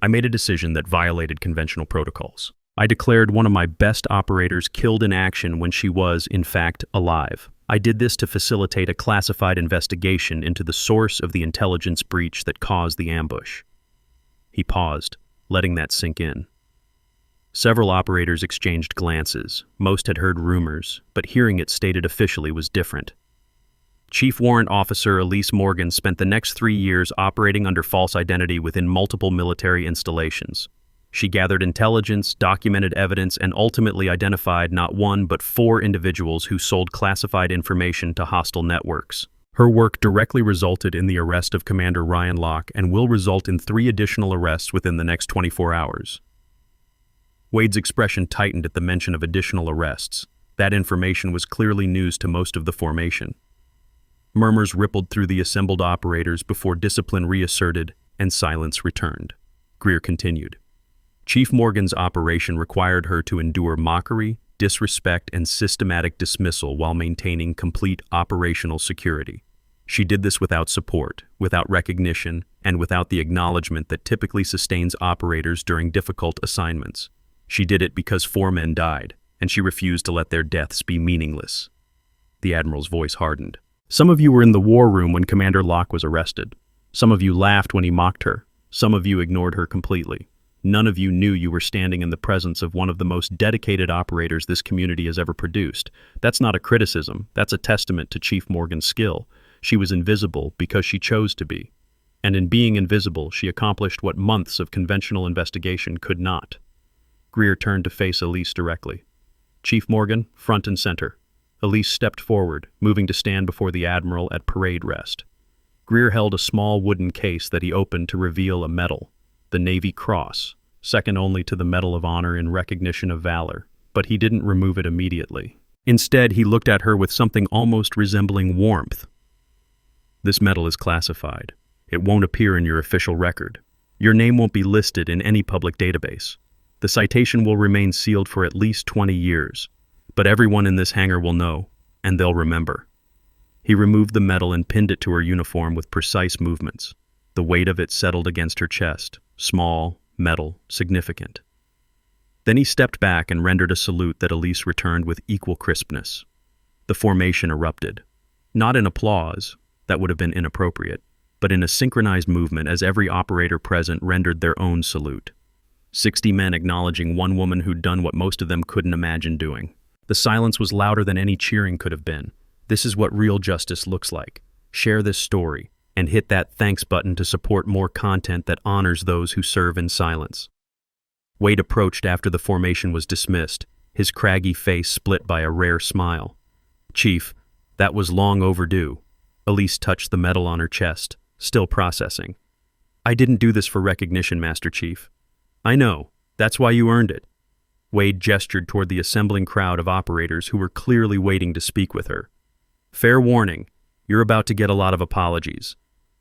I made a decision that violated conventional protocols. I declared one of my best operators killed in action when she was, in fact, alive. I did this to facilitate a classified investigation into the source of the intelligence breach that caused the ambush. He paused, letting that sink in. Several operators exchanged glances. Most had heard rumors, but hearing it stated officially was different. Chief Warrant Officer Elise Morgan spent the next 3 years operating under false identity within multiple military installations. She gathered intelligence, documented evidence, and ultimately identified not 1 but 4 individuals who sold classified information to hostile networks. Her work directly resulted in the arrest of Commander Ryan Locke and will result in 3 additional arrests within the next 24 hours. Wade's expression tightened at the mention of additional arrests. That information was clearly news to most of the formation. Murmurs rippled through the assembled operators before discipline reasserted and silence returned. Greer continued. Chief Morgan's operation required her to endure mockery, disrespect, and systematic dismissal while maintaining complete operational security. She did this without support, without recognition, and without the acknowledgement that typically sustains operators during difficult assignments. She did it because 4 men died, and she refused to let their deaths be meaningless. The Admiral's voice hardened. Some of you were in the war room when Commander Locke was arrested. Some of you laughed when he mocked her. Some of you ignored her completely. None of you knew you were standing in the presence of one of the most dedicated operators this community has ever produced. That's not a criticism. That's a testament to Chief Morgan's skill. She was invisible because she chose to be. And in being invisible, she accomplished what months of conventional investigation could not. Greer turned to face Elise directly. Chief Morgan, front and center. Elise stepped forward, moving to stand before the Admiral at parade rest. Greer held a small wooden case that he opened to reveal a medal, the Navy Cross, second only to the Medal of Honor in recognition of valor, but he didn't remove it immediately. Instead, he looked at her with something almost resembling warmth. This medal is classified. It won't appear in your official record. Your name won't be listed in any public database. The citation will remain sealed for at least 20 years, but everyone in this hangar will know, and they'll remember. He removed the medal and pinned it to her uniform with precise movements. The weight of it settled against her chest, small, metal, significant. Then he stepped back and rendered a salute that Elise returned with equal crispness. The formation erupted. Not in applause, that would have been inappropriate, but in a synchronized movement as every operator present rendered their own salute. 60 men acknowledging one woman who'd done what most of them couldn't imagine doing. The silence was louder than any cheering could have been. This is what real justice looks like. Share this story, and hit that thanks button to support more content that honors those who serve in silence. Wade approached after the formation was dismissed, his craggy face split by a rare smile. Chief, that was long overdue. Elise touched the medal on her chest, still processing. I didn't do this for recognition, Master Chief. I know. That's why you earned it. Wade gestured toward the assembling crowd of operators who were clearly waiting to speak with her. Fair warning, you're about to get a lot of apologies.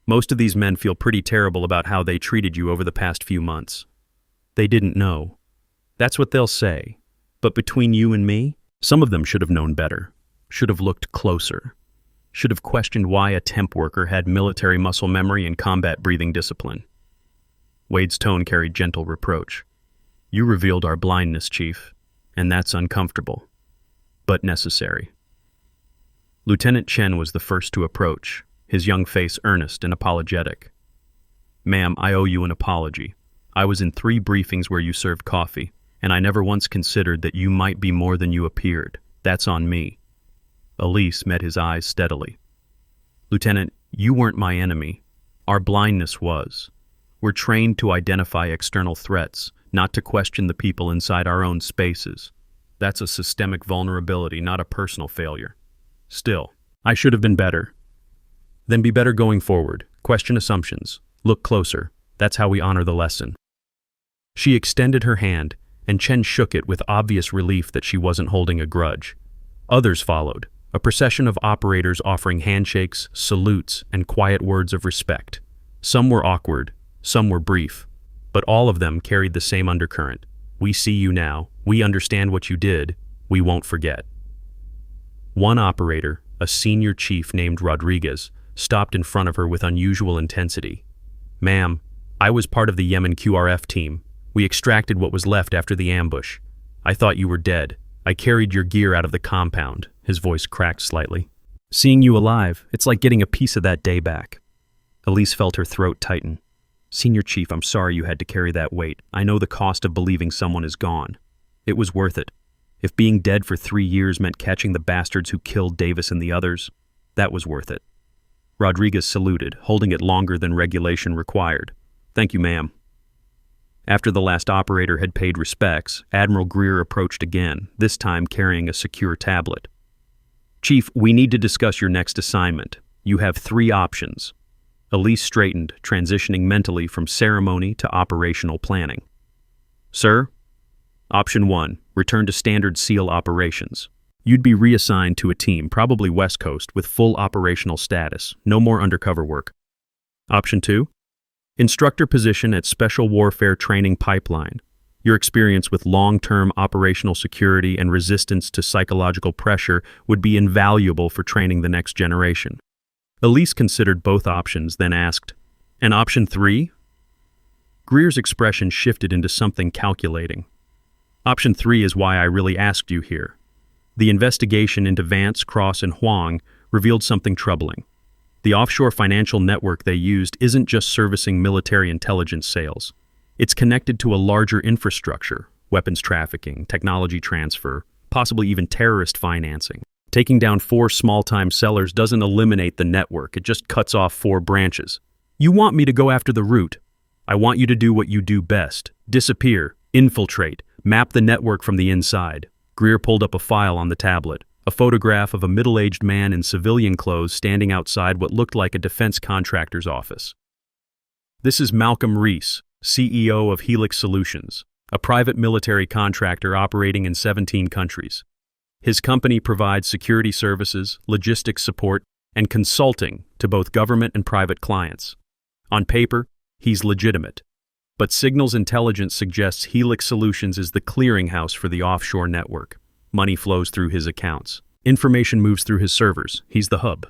Most of these men feel pretty terrible about how they treated you over the past few months. They didn't know. That's what they'll say. But between you and me, some of them should have known better, should have looked closer, should have questioned why a temp worker had military muscle memory and combat breathing discipline. Wade's tone carried gentle reproach. You revealed our blindness, Chief, and that's uncomfortable, but necessary. Lieutenant Chen was the first to approach, his young face earnest and apologetic. Ma'am, I owe you an apology. I was in 3 briefings where you served coffee, and I never once considered that you might be more than you appeared. That's on me. Elise met his eyes steadily. Lieutenant, you weren't my enemy. Our blindness was. We're trained to identify external threats, not to question the people inside our own spaces. That's a systemic vulnerability, not a personal failure. Still, I should have been better. Then be better going forward. Question assumptions. Look closer. That's how we honor the lesson. She extended her hand, and Chen shook it with obvious relief that she wasn't holding a grudge. Others followed, a procession of operators offering handshakes, salutes, and quiet words of respect. Some were awkward, some were brief, but all of them carried the same undercurrent. We see you now, we understand what you did, we won't forget. One operator, a senior chief named Rodriguez, stopped in front of her with unusual intensity. Ma'am, I was part of the Yemen QRF team. We extracted what was left after the ambush. I thought you were dead. I carried your gear out of the compound. His voice cracked slightly. Seeing you alive, it's like getting a piece of that day back. Elise felt her throat tighten. Senior Chief, I'm sorry you had to carry that weight. I know the cost of believing someone is gone. It was worth it. If being dead for 3 years meant catching the bastards who killed Davis and the others, that was worth it. Rodriguez saluted, holding it longer than regulation required. Thank you, ma'am. After the last operator had paid respects, Admiral Greer approached again, this time carrying a secure tablet. Chief, we need to discuss your next assignment. You have 3 options. Elise straightened, transitioning mentally from ceremony to operational planning. Sir? Option 1, return to standard SEAL operations. You'd be reassigned to a team, probably West Coast, with full operational status, no more undercover work. Option 2, instructor position at Special Warfare Training Pipeline. Your experience with long-term operational security and resistance to psychological pressure would be invaluable for training the next generation. Elise considered both options, then asked, and option 3? Greer's expression shifted into something calculating. Option 3 is why I really asked you here. The investigation into Vance, Cross, and Huang revealed something troubling. The offshore financial network they used isn't just servicing military intelligence sales. It's connected to a larger infrastructure, weapons trafficking, technology transfer, possibly even terrorist financing. Taking down 4 small-time sellers doesn't eliminate the network, it just cuts off 4 branches. You want me to go after the root. I want you to do what you do best. Disappear, infiltrate, map the network from the inside. Greer pulled up a file on the tablet, a photograph of a middle-aged man in civilian clothes standing outside what looked like a defense contractor's office. This is Malcolm Reese, CEO of Helix Solutions, a private military contractor operating in 17 countries. His company provides security services, logistics support, and consulting to both government and private clients. On paper, he's legitimate, but signals intelligence suggests Helix Solutions is the clearinghouse for the offshore network. Money flows through his accounts. Information moves through his servers. He's the hub.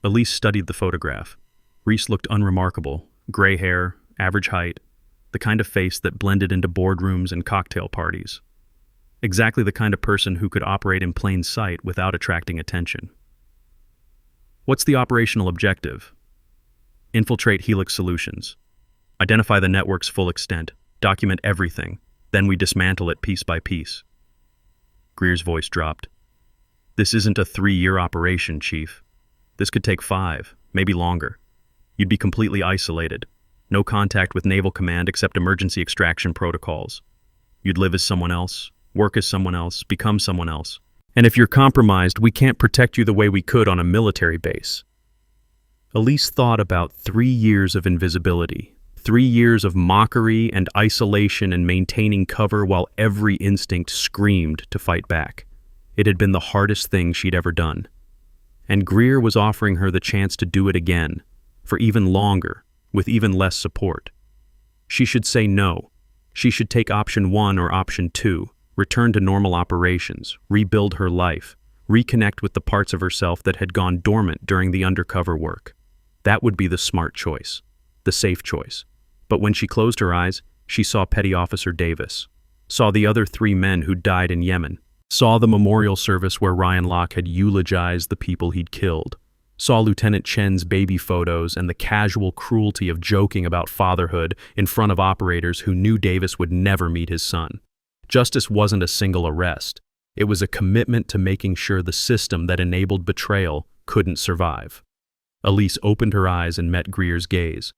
Elise studied the photograph. Reese looked unremarkable. Gray hair, average height, the kind of face that blended into boardrooms and cocktail parties. Exactly the kind of person who could operate in plain sight without attracting attention. What's the operational objective? Infiltrate Helix Solutions. Identify the network's full extent. Document everything. Then we dismantle it piece by piece. Greer's voice dropped. This isn't a 3-year operation, Chief. This could take 5, maybe longer. You'd be completely isolated. No contact with Naval Command except emergency extraction protocols. You'd live as someone else, work as someone else, become someone else. And if you're compromised, we can't protect you the way we could on a military base. Elise thought about 3 years of invisibility, 3 years of mockery and isolation and maintaining cover while every instinct screamed to fight back. It had been the hardest thing she'd ever done. And Greer was offering her the chance to do it again, for even longer, with even less support. She should say no. She should take option 1 or option 2, return to normal operations, rebuild her life, reconnect with the parts of herself that had gone dormant during the undercover work. That would be the smart choice, the safe choice. But when she closed her eyes, she saw Petty Officer Davis, saw the other 3 men who died in Yemen, saw the memorial service where Ryan Locke had eulogized the people he'd killed, saw Lieutenant Chen's baby photos and the casual cruelty of joking about fatherhood in front of operators who knew Davis would never meet his son. Justice wasn't a single arrest. It was a commitment to making sure the system that enabled betrayal couldn't survive. Elise opened her eyes and met Greer's gaze.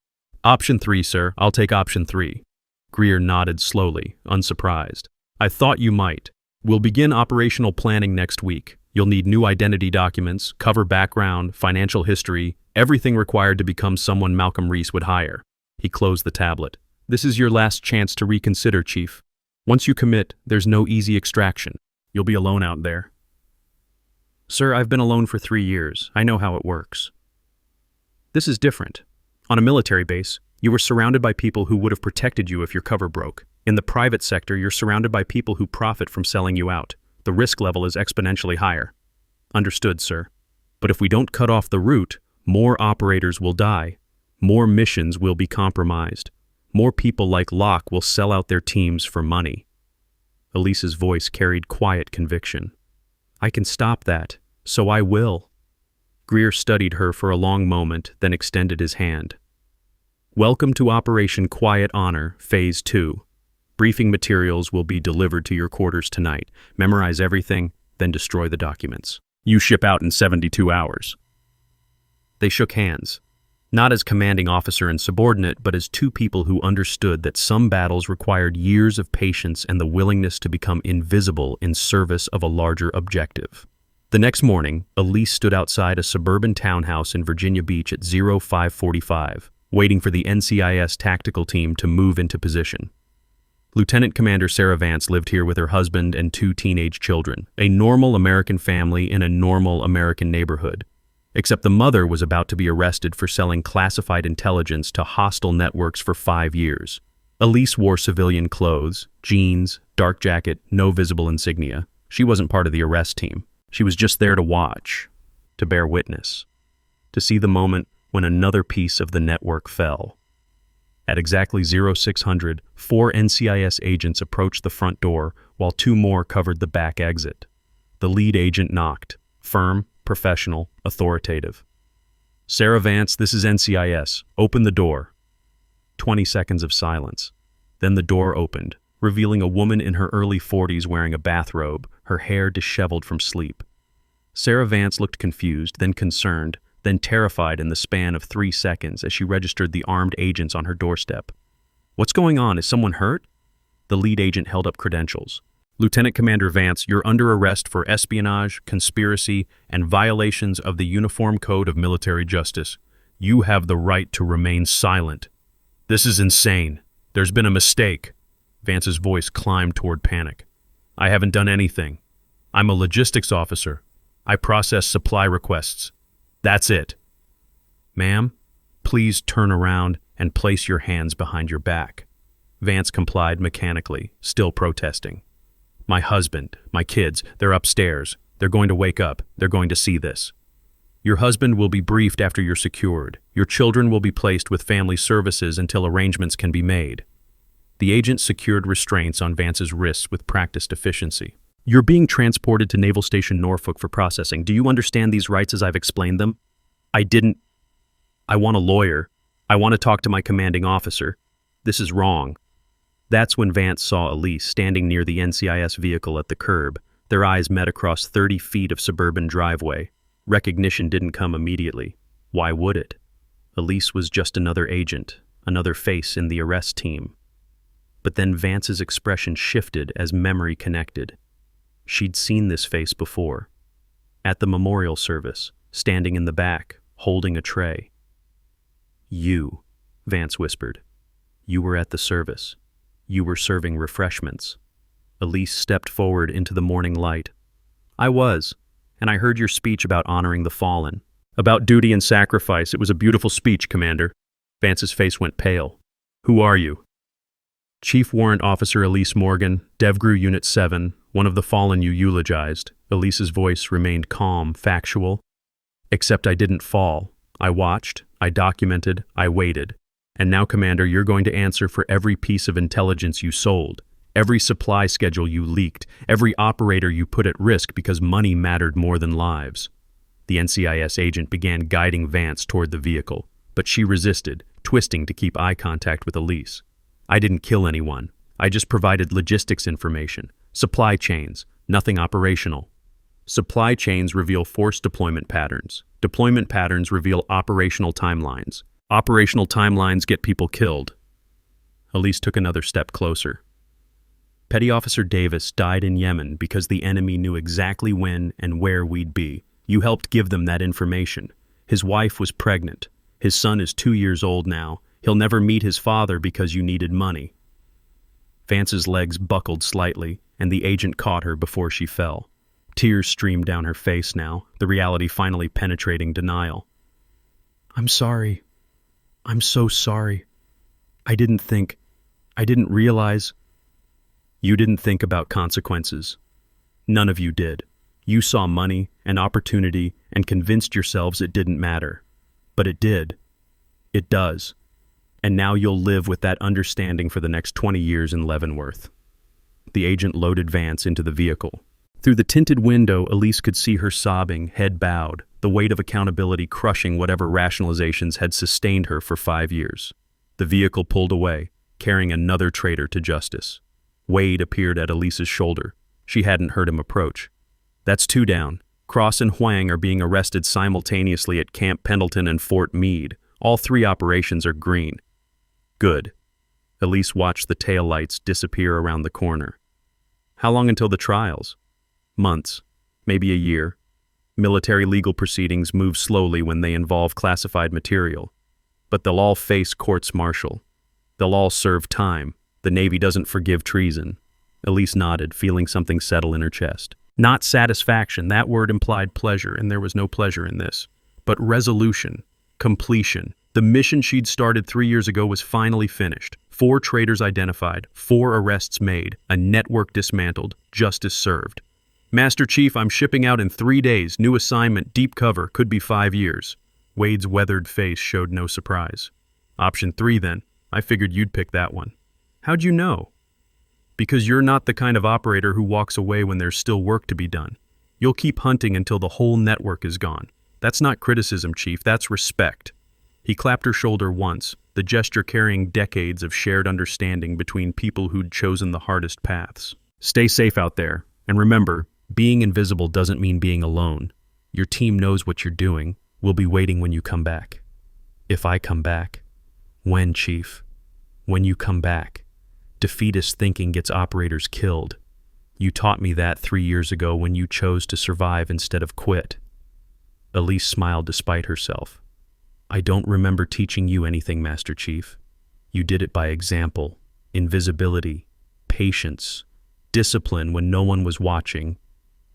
"Option 3, sir. I'll take option 3. Greer nodded slowly, unsurprised. "I thought you might. We'll begin operational planning next week. You'll need new identity documents, cover background, financial history, everything required to become someone Malcolm Reese would hire." He closed the tablet. "This is your last chance to reconsider, Chief. Once you commit, there's no easy extraction. You'll be alone out there." "Sir, I've been alone for 3 years. I know how it works." "This is different. On a military base, you were surrounded by people who would have protected you if your cover broke. In the private sector, you're surrounded by people who profit from selling you out. The risk level is exponentially higher." "Understood, sir. But if we don't cut off the route, more operators will die. More missions will be compromised. More people like Locke will sell out their teams for money." Elise's voice carried quiet conviction. "I can stop that, so I will." Greer studied her for a long moment, then extended his hand. "Welcome to Operation Quiet Honor, Phase 2. Briefing materials will be delivered to your quarters tonight. Memorize everything, then destroy the documents. You ship out in 72 hours. They shook hands, not as commanding officer and subordinate, but as 2 people who understood that some battles required years of patience and the willingness to become invisible in service of a larger objective. The next morning, Elise stood outside a suburban townhouse in Virginia Beach at 05:45, waiting for the NCIS tactical team to move into position. Lieutenant Commander Sarah Vance lived here with her husband and 2 teenage children, a normal American family in a normal American neighborhood. Except the mother was about to be arrested for selling classified intelligence to hostile networks for 5 years. Elise wore civilian clothes, jeans, dark jacket, no visible insignia. She wasn't part of the arrest team. She was just there to watch, to bear witness, to see the moment when another piece of the network fell. At exactly 0600, 4 NCIS agents approached the front door while 2 more covered the back exit. The lead agent knocked, firm, professional, authoritative. "Sarah Vance, this is NCIS. Open the door." 20 seconds of silence. Then the door opened, revealing a woman in her early 40s wearing a bathrobe, her hair disheveled from sleep. Sarah Vance looked confused, then concerned, then terrified in the span of 3 seconds as she registered the armed agents on her doorstep. "What's going on? Is someone hurt?" The lead agent held up credentials. "Lieutenant Commander Vance, you're under arrest for espionage, conspiracy, and violations of the Uniform Code of Military Justice. You have the right to remain silent." "This is insane. There's been a mistake." Vance's voice climbed toward panic. "I haven't done anything. I'm a logistics officer. I process supply requests. That's it." "Ma'am, please turn around and place your hands behind your back." Vance complied mechanically, still protesting. "My husband, my kids, they're upstairs. They're going to wake up. They're going to see this." "Your husband will be briefed after you're secured. Your children will be placed with family services until arrangements can be made." The agent secured restraints on Vance's wrists with practiced efficiency. "You're being transported to Naval Station Norfolk for processing. Do you understand these rights as I've explained them?" "I didn't. I want a lawyer. I want to talk to my commanding officer. This is wrong." That's when Vance saw Elise standing near the NCIS vehicle at the curb. Their eyes met across 30 feet of suburban driveway. Recognition didn't come immediately. Why would it? Elise was just another agent, another face in the arrest team. But then Vance's expression shifted as memory connected. She'd seen this face before. At the memorial service, standing in the back, holding a tray. "You," Vance whispered. "You were at the service. You were serving refreshments." Elise stepped forward into the morning light. "I was, and I heard your speech about honoring the fallen. About duty and sacrifice. It was a beautiful speech, Commander." Vance's face went pale. "Who are you?" "Chief Warrant Officer Elise Morgan, DevGru Unit 7, one of the fallen you eulogized." Elise's voice remained calm, factual. "Except I didn't fall. I watched, I documented, I waited. And now, Commander, you're going to answer for every piece of intelligence you sold, every supply schedule you leaked, every operator you put at risk because money mattered more than lives." The NCIS agent began guiding Vance toward the vehicle, but she resisted, twisting to keep eye contact with Elise. "I didn't kill anyone. I just provided logistics information, supply chains, nothing operational." Supply chains reveal force deployment patterns. Deployment patterns reveal operational timelines. Operational timelines get people killed. Elise took another step closer. "Petty Officer Davis died in Yemen because the enemy knew exactly when and where we'd be. You helped give them that information. His wife was pregnant. His son is 2 years old now. He'll never meet his father because you needed money." Vance's legs buckled slightly, and the agent caught her before she fell. Tears streamed down her face now, the reality finally penetrating denial. "I'm sorry. I'm so sorry. I didn't realize." "You didn't think about consequences. None of you did. You saw money and opportunity and convinced yourselves it didn't matter. But it did. It does. And now you'll live with that understanding for the next 20 years in Leavenworth." The agent loaded Vance into the vehicle. Through the tinted window, Elise could see her sobbing, head bowed, the weight of accountability crushing whatever rationalizations had sustained her for 5 years. The vehicle pulled away, carrying another traitor to justice. Wade appeared at Elise's shoulder. She hadn't heard him approach. "That's 2 down. Cross and Huang are being arrested simultaneously at Camp Pendleton and Fort Meade. All 3 operations are green." "Good." Elise watched the taillights disappear around the corner. "How long until the trials?" "Months. Maybe a year. Military legal proceedings move slowly when they involve classified material. But they'll all face courts-martial. They'll all serve time. The Navy doesn't forgive treason." Elise nodded, feeling something settle in her chest. Not satisfaction, that word implied pleasure, and there was no pleasure in this. But resolution, completion. The mission she'd started 3 years ago was finally finished. 4 traitors identified, 4 arrests made, a network dismantled, justice served. "Master Chief, I'm shipping out in 3 days. New assignment, deep cover, could be 5 years. Wade's weathered face showed no surprise. "Option 3, then. I figured you'd pick that one." "How'd you know?" "Because you're not the kind of operator who walks away when there's still work to be done. You'll keep hunting until the whole network is gone. That's not criticism, Chief, that's respect." He clapped her shoulder once, the gesture carrying decades of shared understanding between people who'd chosen the hardest paths. "Stay safe out there, and remember, being invisible doesn't mean being alone. Your team knows what you're doing. We'll be waiting when you come back." "If I come back?" "When, Chief? When you come back. Defeatist thinking gets operators killed. You taught me that 3 years ago when you chose to survive instead of quit." Elise smiled despite herself. "I don't remember teaching you anything, Master Chief. You did it by example, invisibility, patience, discipline when no one was watching.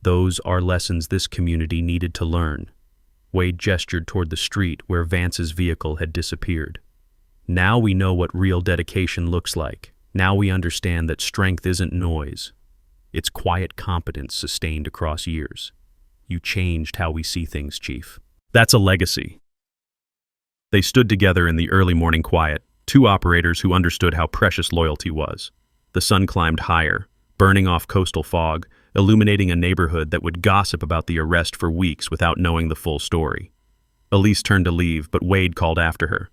Those are lessons this community needed to learn." Wade gestured toward the street where Vance's vehicle had disappeared. "Now we know what real dedication looks like. Now we understand that strength isn't noise. It's quiet competence sustained across years. You changed how we see things, Chief." "That's a legacy." They stood together in the early morning quiet, 2 operators who understood how precious loyalty was. The sun climbed higher, burning off coastal fog, illuminating a neighborhood that would gossip about the arrest for weeks without knowing the full story. Elise turned to leave, but Wade called after her.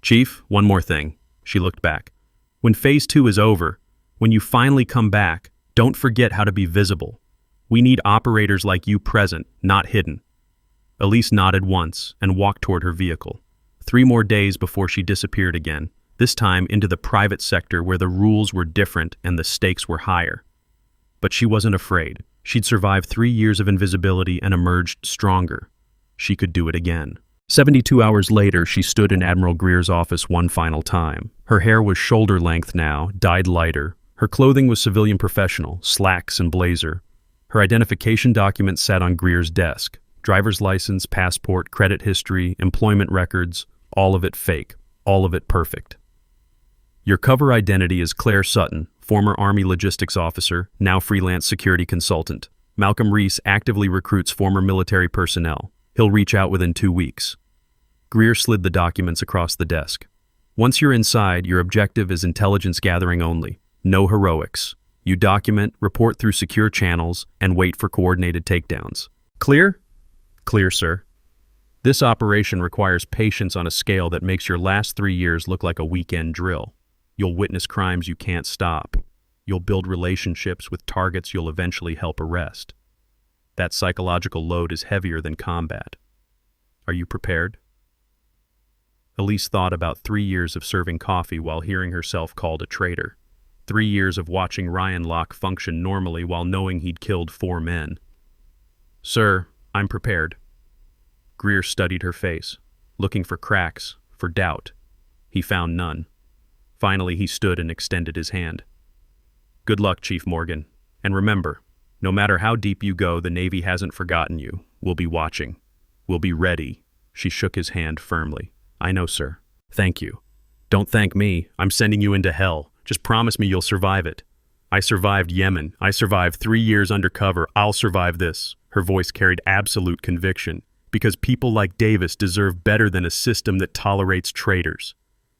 "Chief, one more thing." She looked back. "When Phase 2 is over, when you finally come back, don't forget how to be visible. We need operators like you present, not hidden." Elise nodded once and walked toward her vehicle. 3 more days before she disappeared again, this time into the private sector where the rules were different and the stakes were higher. But she wasn't afraid. She'd survived 3 years of invisibility and emerged stronger. She could do it again. 72 hours later, she stood in Admiral Greer's office one final time. Her hair was shoulder length now, dyed lighter. Her clothing was civilian professional, slacks and blazer. Her identification document sat on Greer's desk. Driver's license, passport, credit history, employment records, all of it fake, all of it perfect. "Your cover identity is Claire Sutton, former Army logistics officer, now freelance security consultant. Malcolm Reese actively recruits former military personnel. He'll reach out within 2 weeks." Greer slid the documents across the desk. Once you're inside, your objective is intelligence gathering only. No heroics. You document, report through secure channels, and wait for coordinated takedowns. Clear? Clear, sir. This operation requires patience on a scale that makes your last 3 years look like a weekend drill. You'll witness crimes you can't stop. You'll build relationships with targets you'll eventually help arrest. That psychological load is heavier than combat. Are you prepared? Elise thought about 3 years of serving coffee while hearing herself called a traitor. 3 years of watching Ryan Locke function normally while knowing he'd killed 4 men. Sir, I'm prepared. Greer studied her face, looking for cracks, for doubt. He found none. Finally, he stood and extended his hand. Good luck, Chief Morgan. And remember, no matter how deep you go, the Navy hasn't forgotten you. We'll be watching. We'll be ready. She shook his hand firmly. I know, sir. Thank you. Don't thank me. I'm sending you into hell. Just promise me you'll survive it. I survived Yemen. I survived 3 years undercover. I'll survive this. Her voice carried absolute conviction, because people like Davis deserve better than a system that tolerates traitors.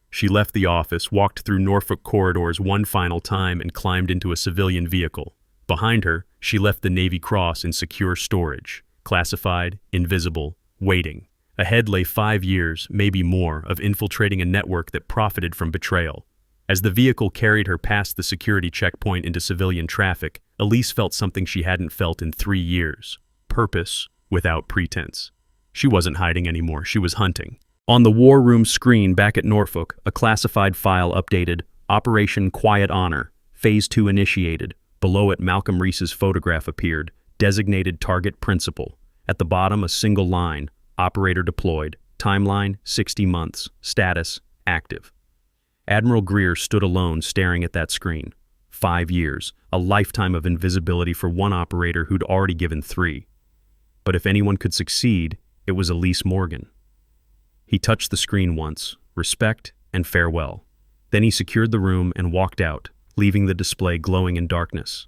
She left the office, walked through Norfolk corridors one final time, and climbed into a civilian vehicle. Behind her, she left the Navy Cross in secure storage, classified, invisible, waiting. Ahead lay 5 years, maybe more, of infiltrating a network that profited from betrayal. As the vehicle carried her past the security checkpoint into civilian traffic, Elise felt something she hadn't felt in 3 years. Purpose without pretense. She wasn't hiding anymore, she was hunting. On the war room screen back at Norfolk, a classified file updated, Operation Quiet Honor, Phase 2 initiated. Below it, Malcolm Reese's photograph appeared, designated target principal. At the bottom, a single line, operator deployed, timeline 60 months, status active. Admiral Greer stood alone staring at that screen. 5 years, a lifetime of invisibility for one operator who'd already given 3. But if anyone could succeed, it was Elise Morgan. He touched the screen once, respect and farewell. Then he secured the room and walked out, leaving the display glowing in darkness.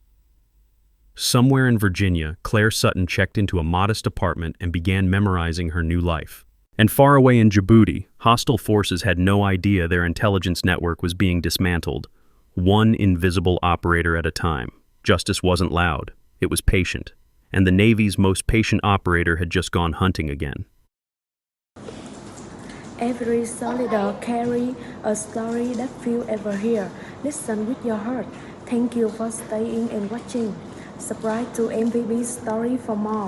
Somewhere in Virginia, Claire Sutton checked into a modest apartment and began memorizing her new life. And far away in Djibouti, hostile forces had no idea their intelligence network was being dismantled, one invisible operator at a time. Justice wasn't loud, it was patient, and the Navy's most patient operator had just gone hunting again. Every soldier carries a story that few ever hear. Listen with your heart. Thank you for staying and watching. Subscribe to MVB Story for more.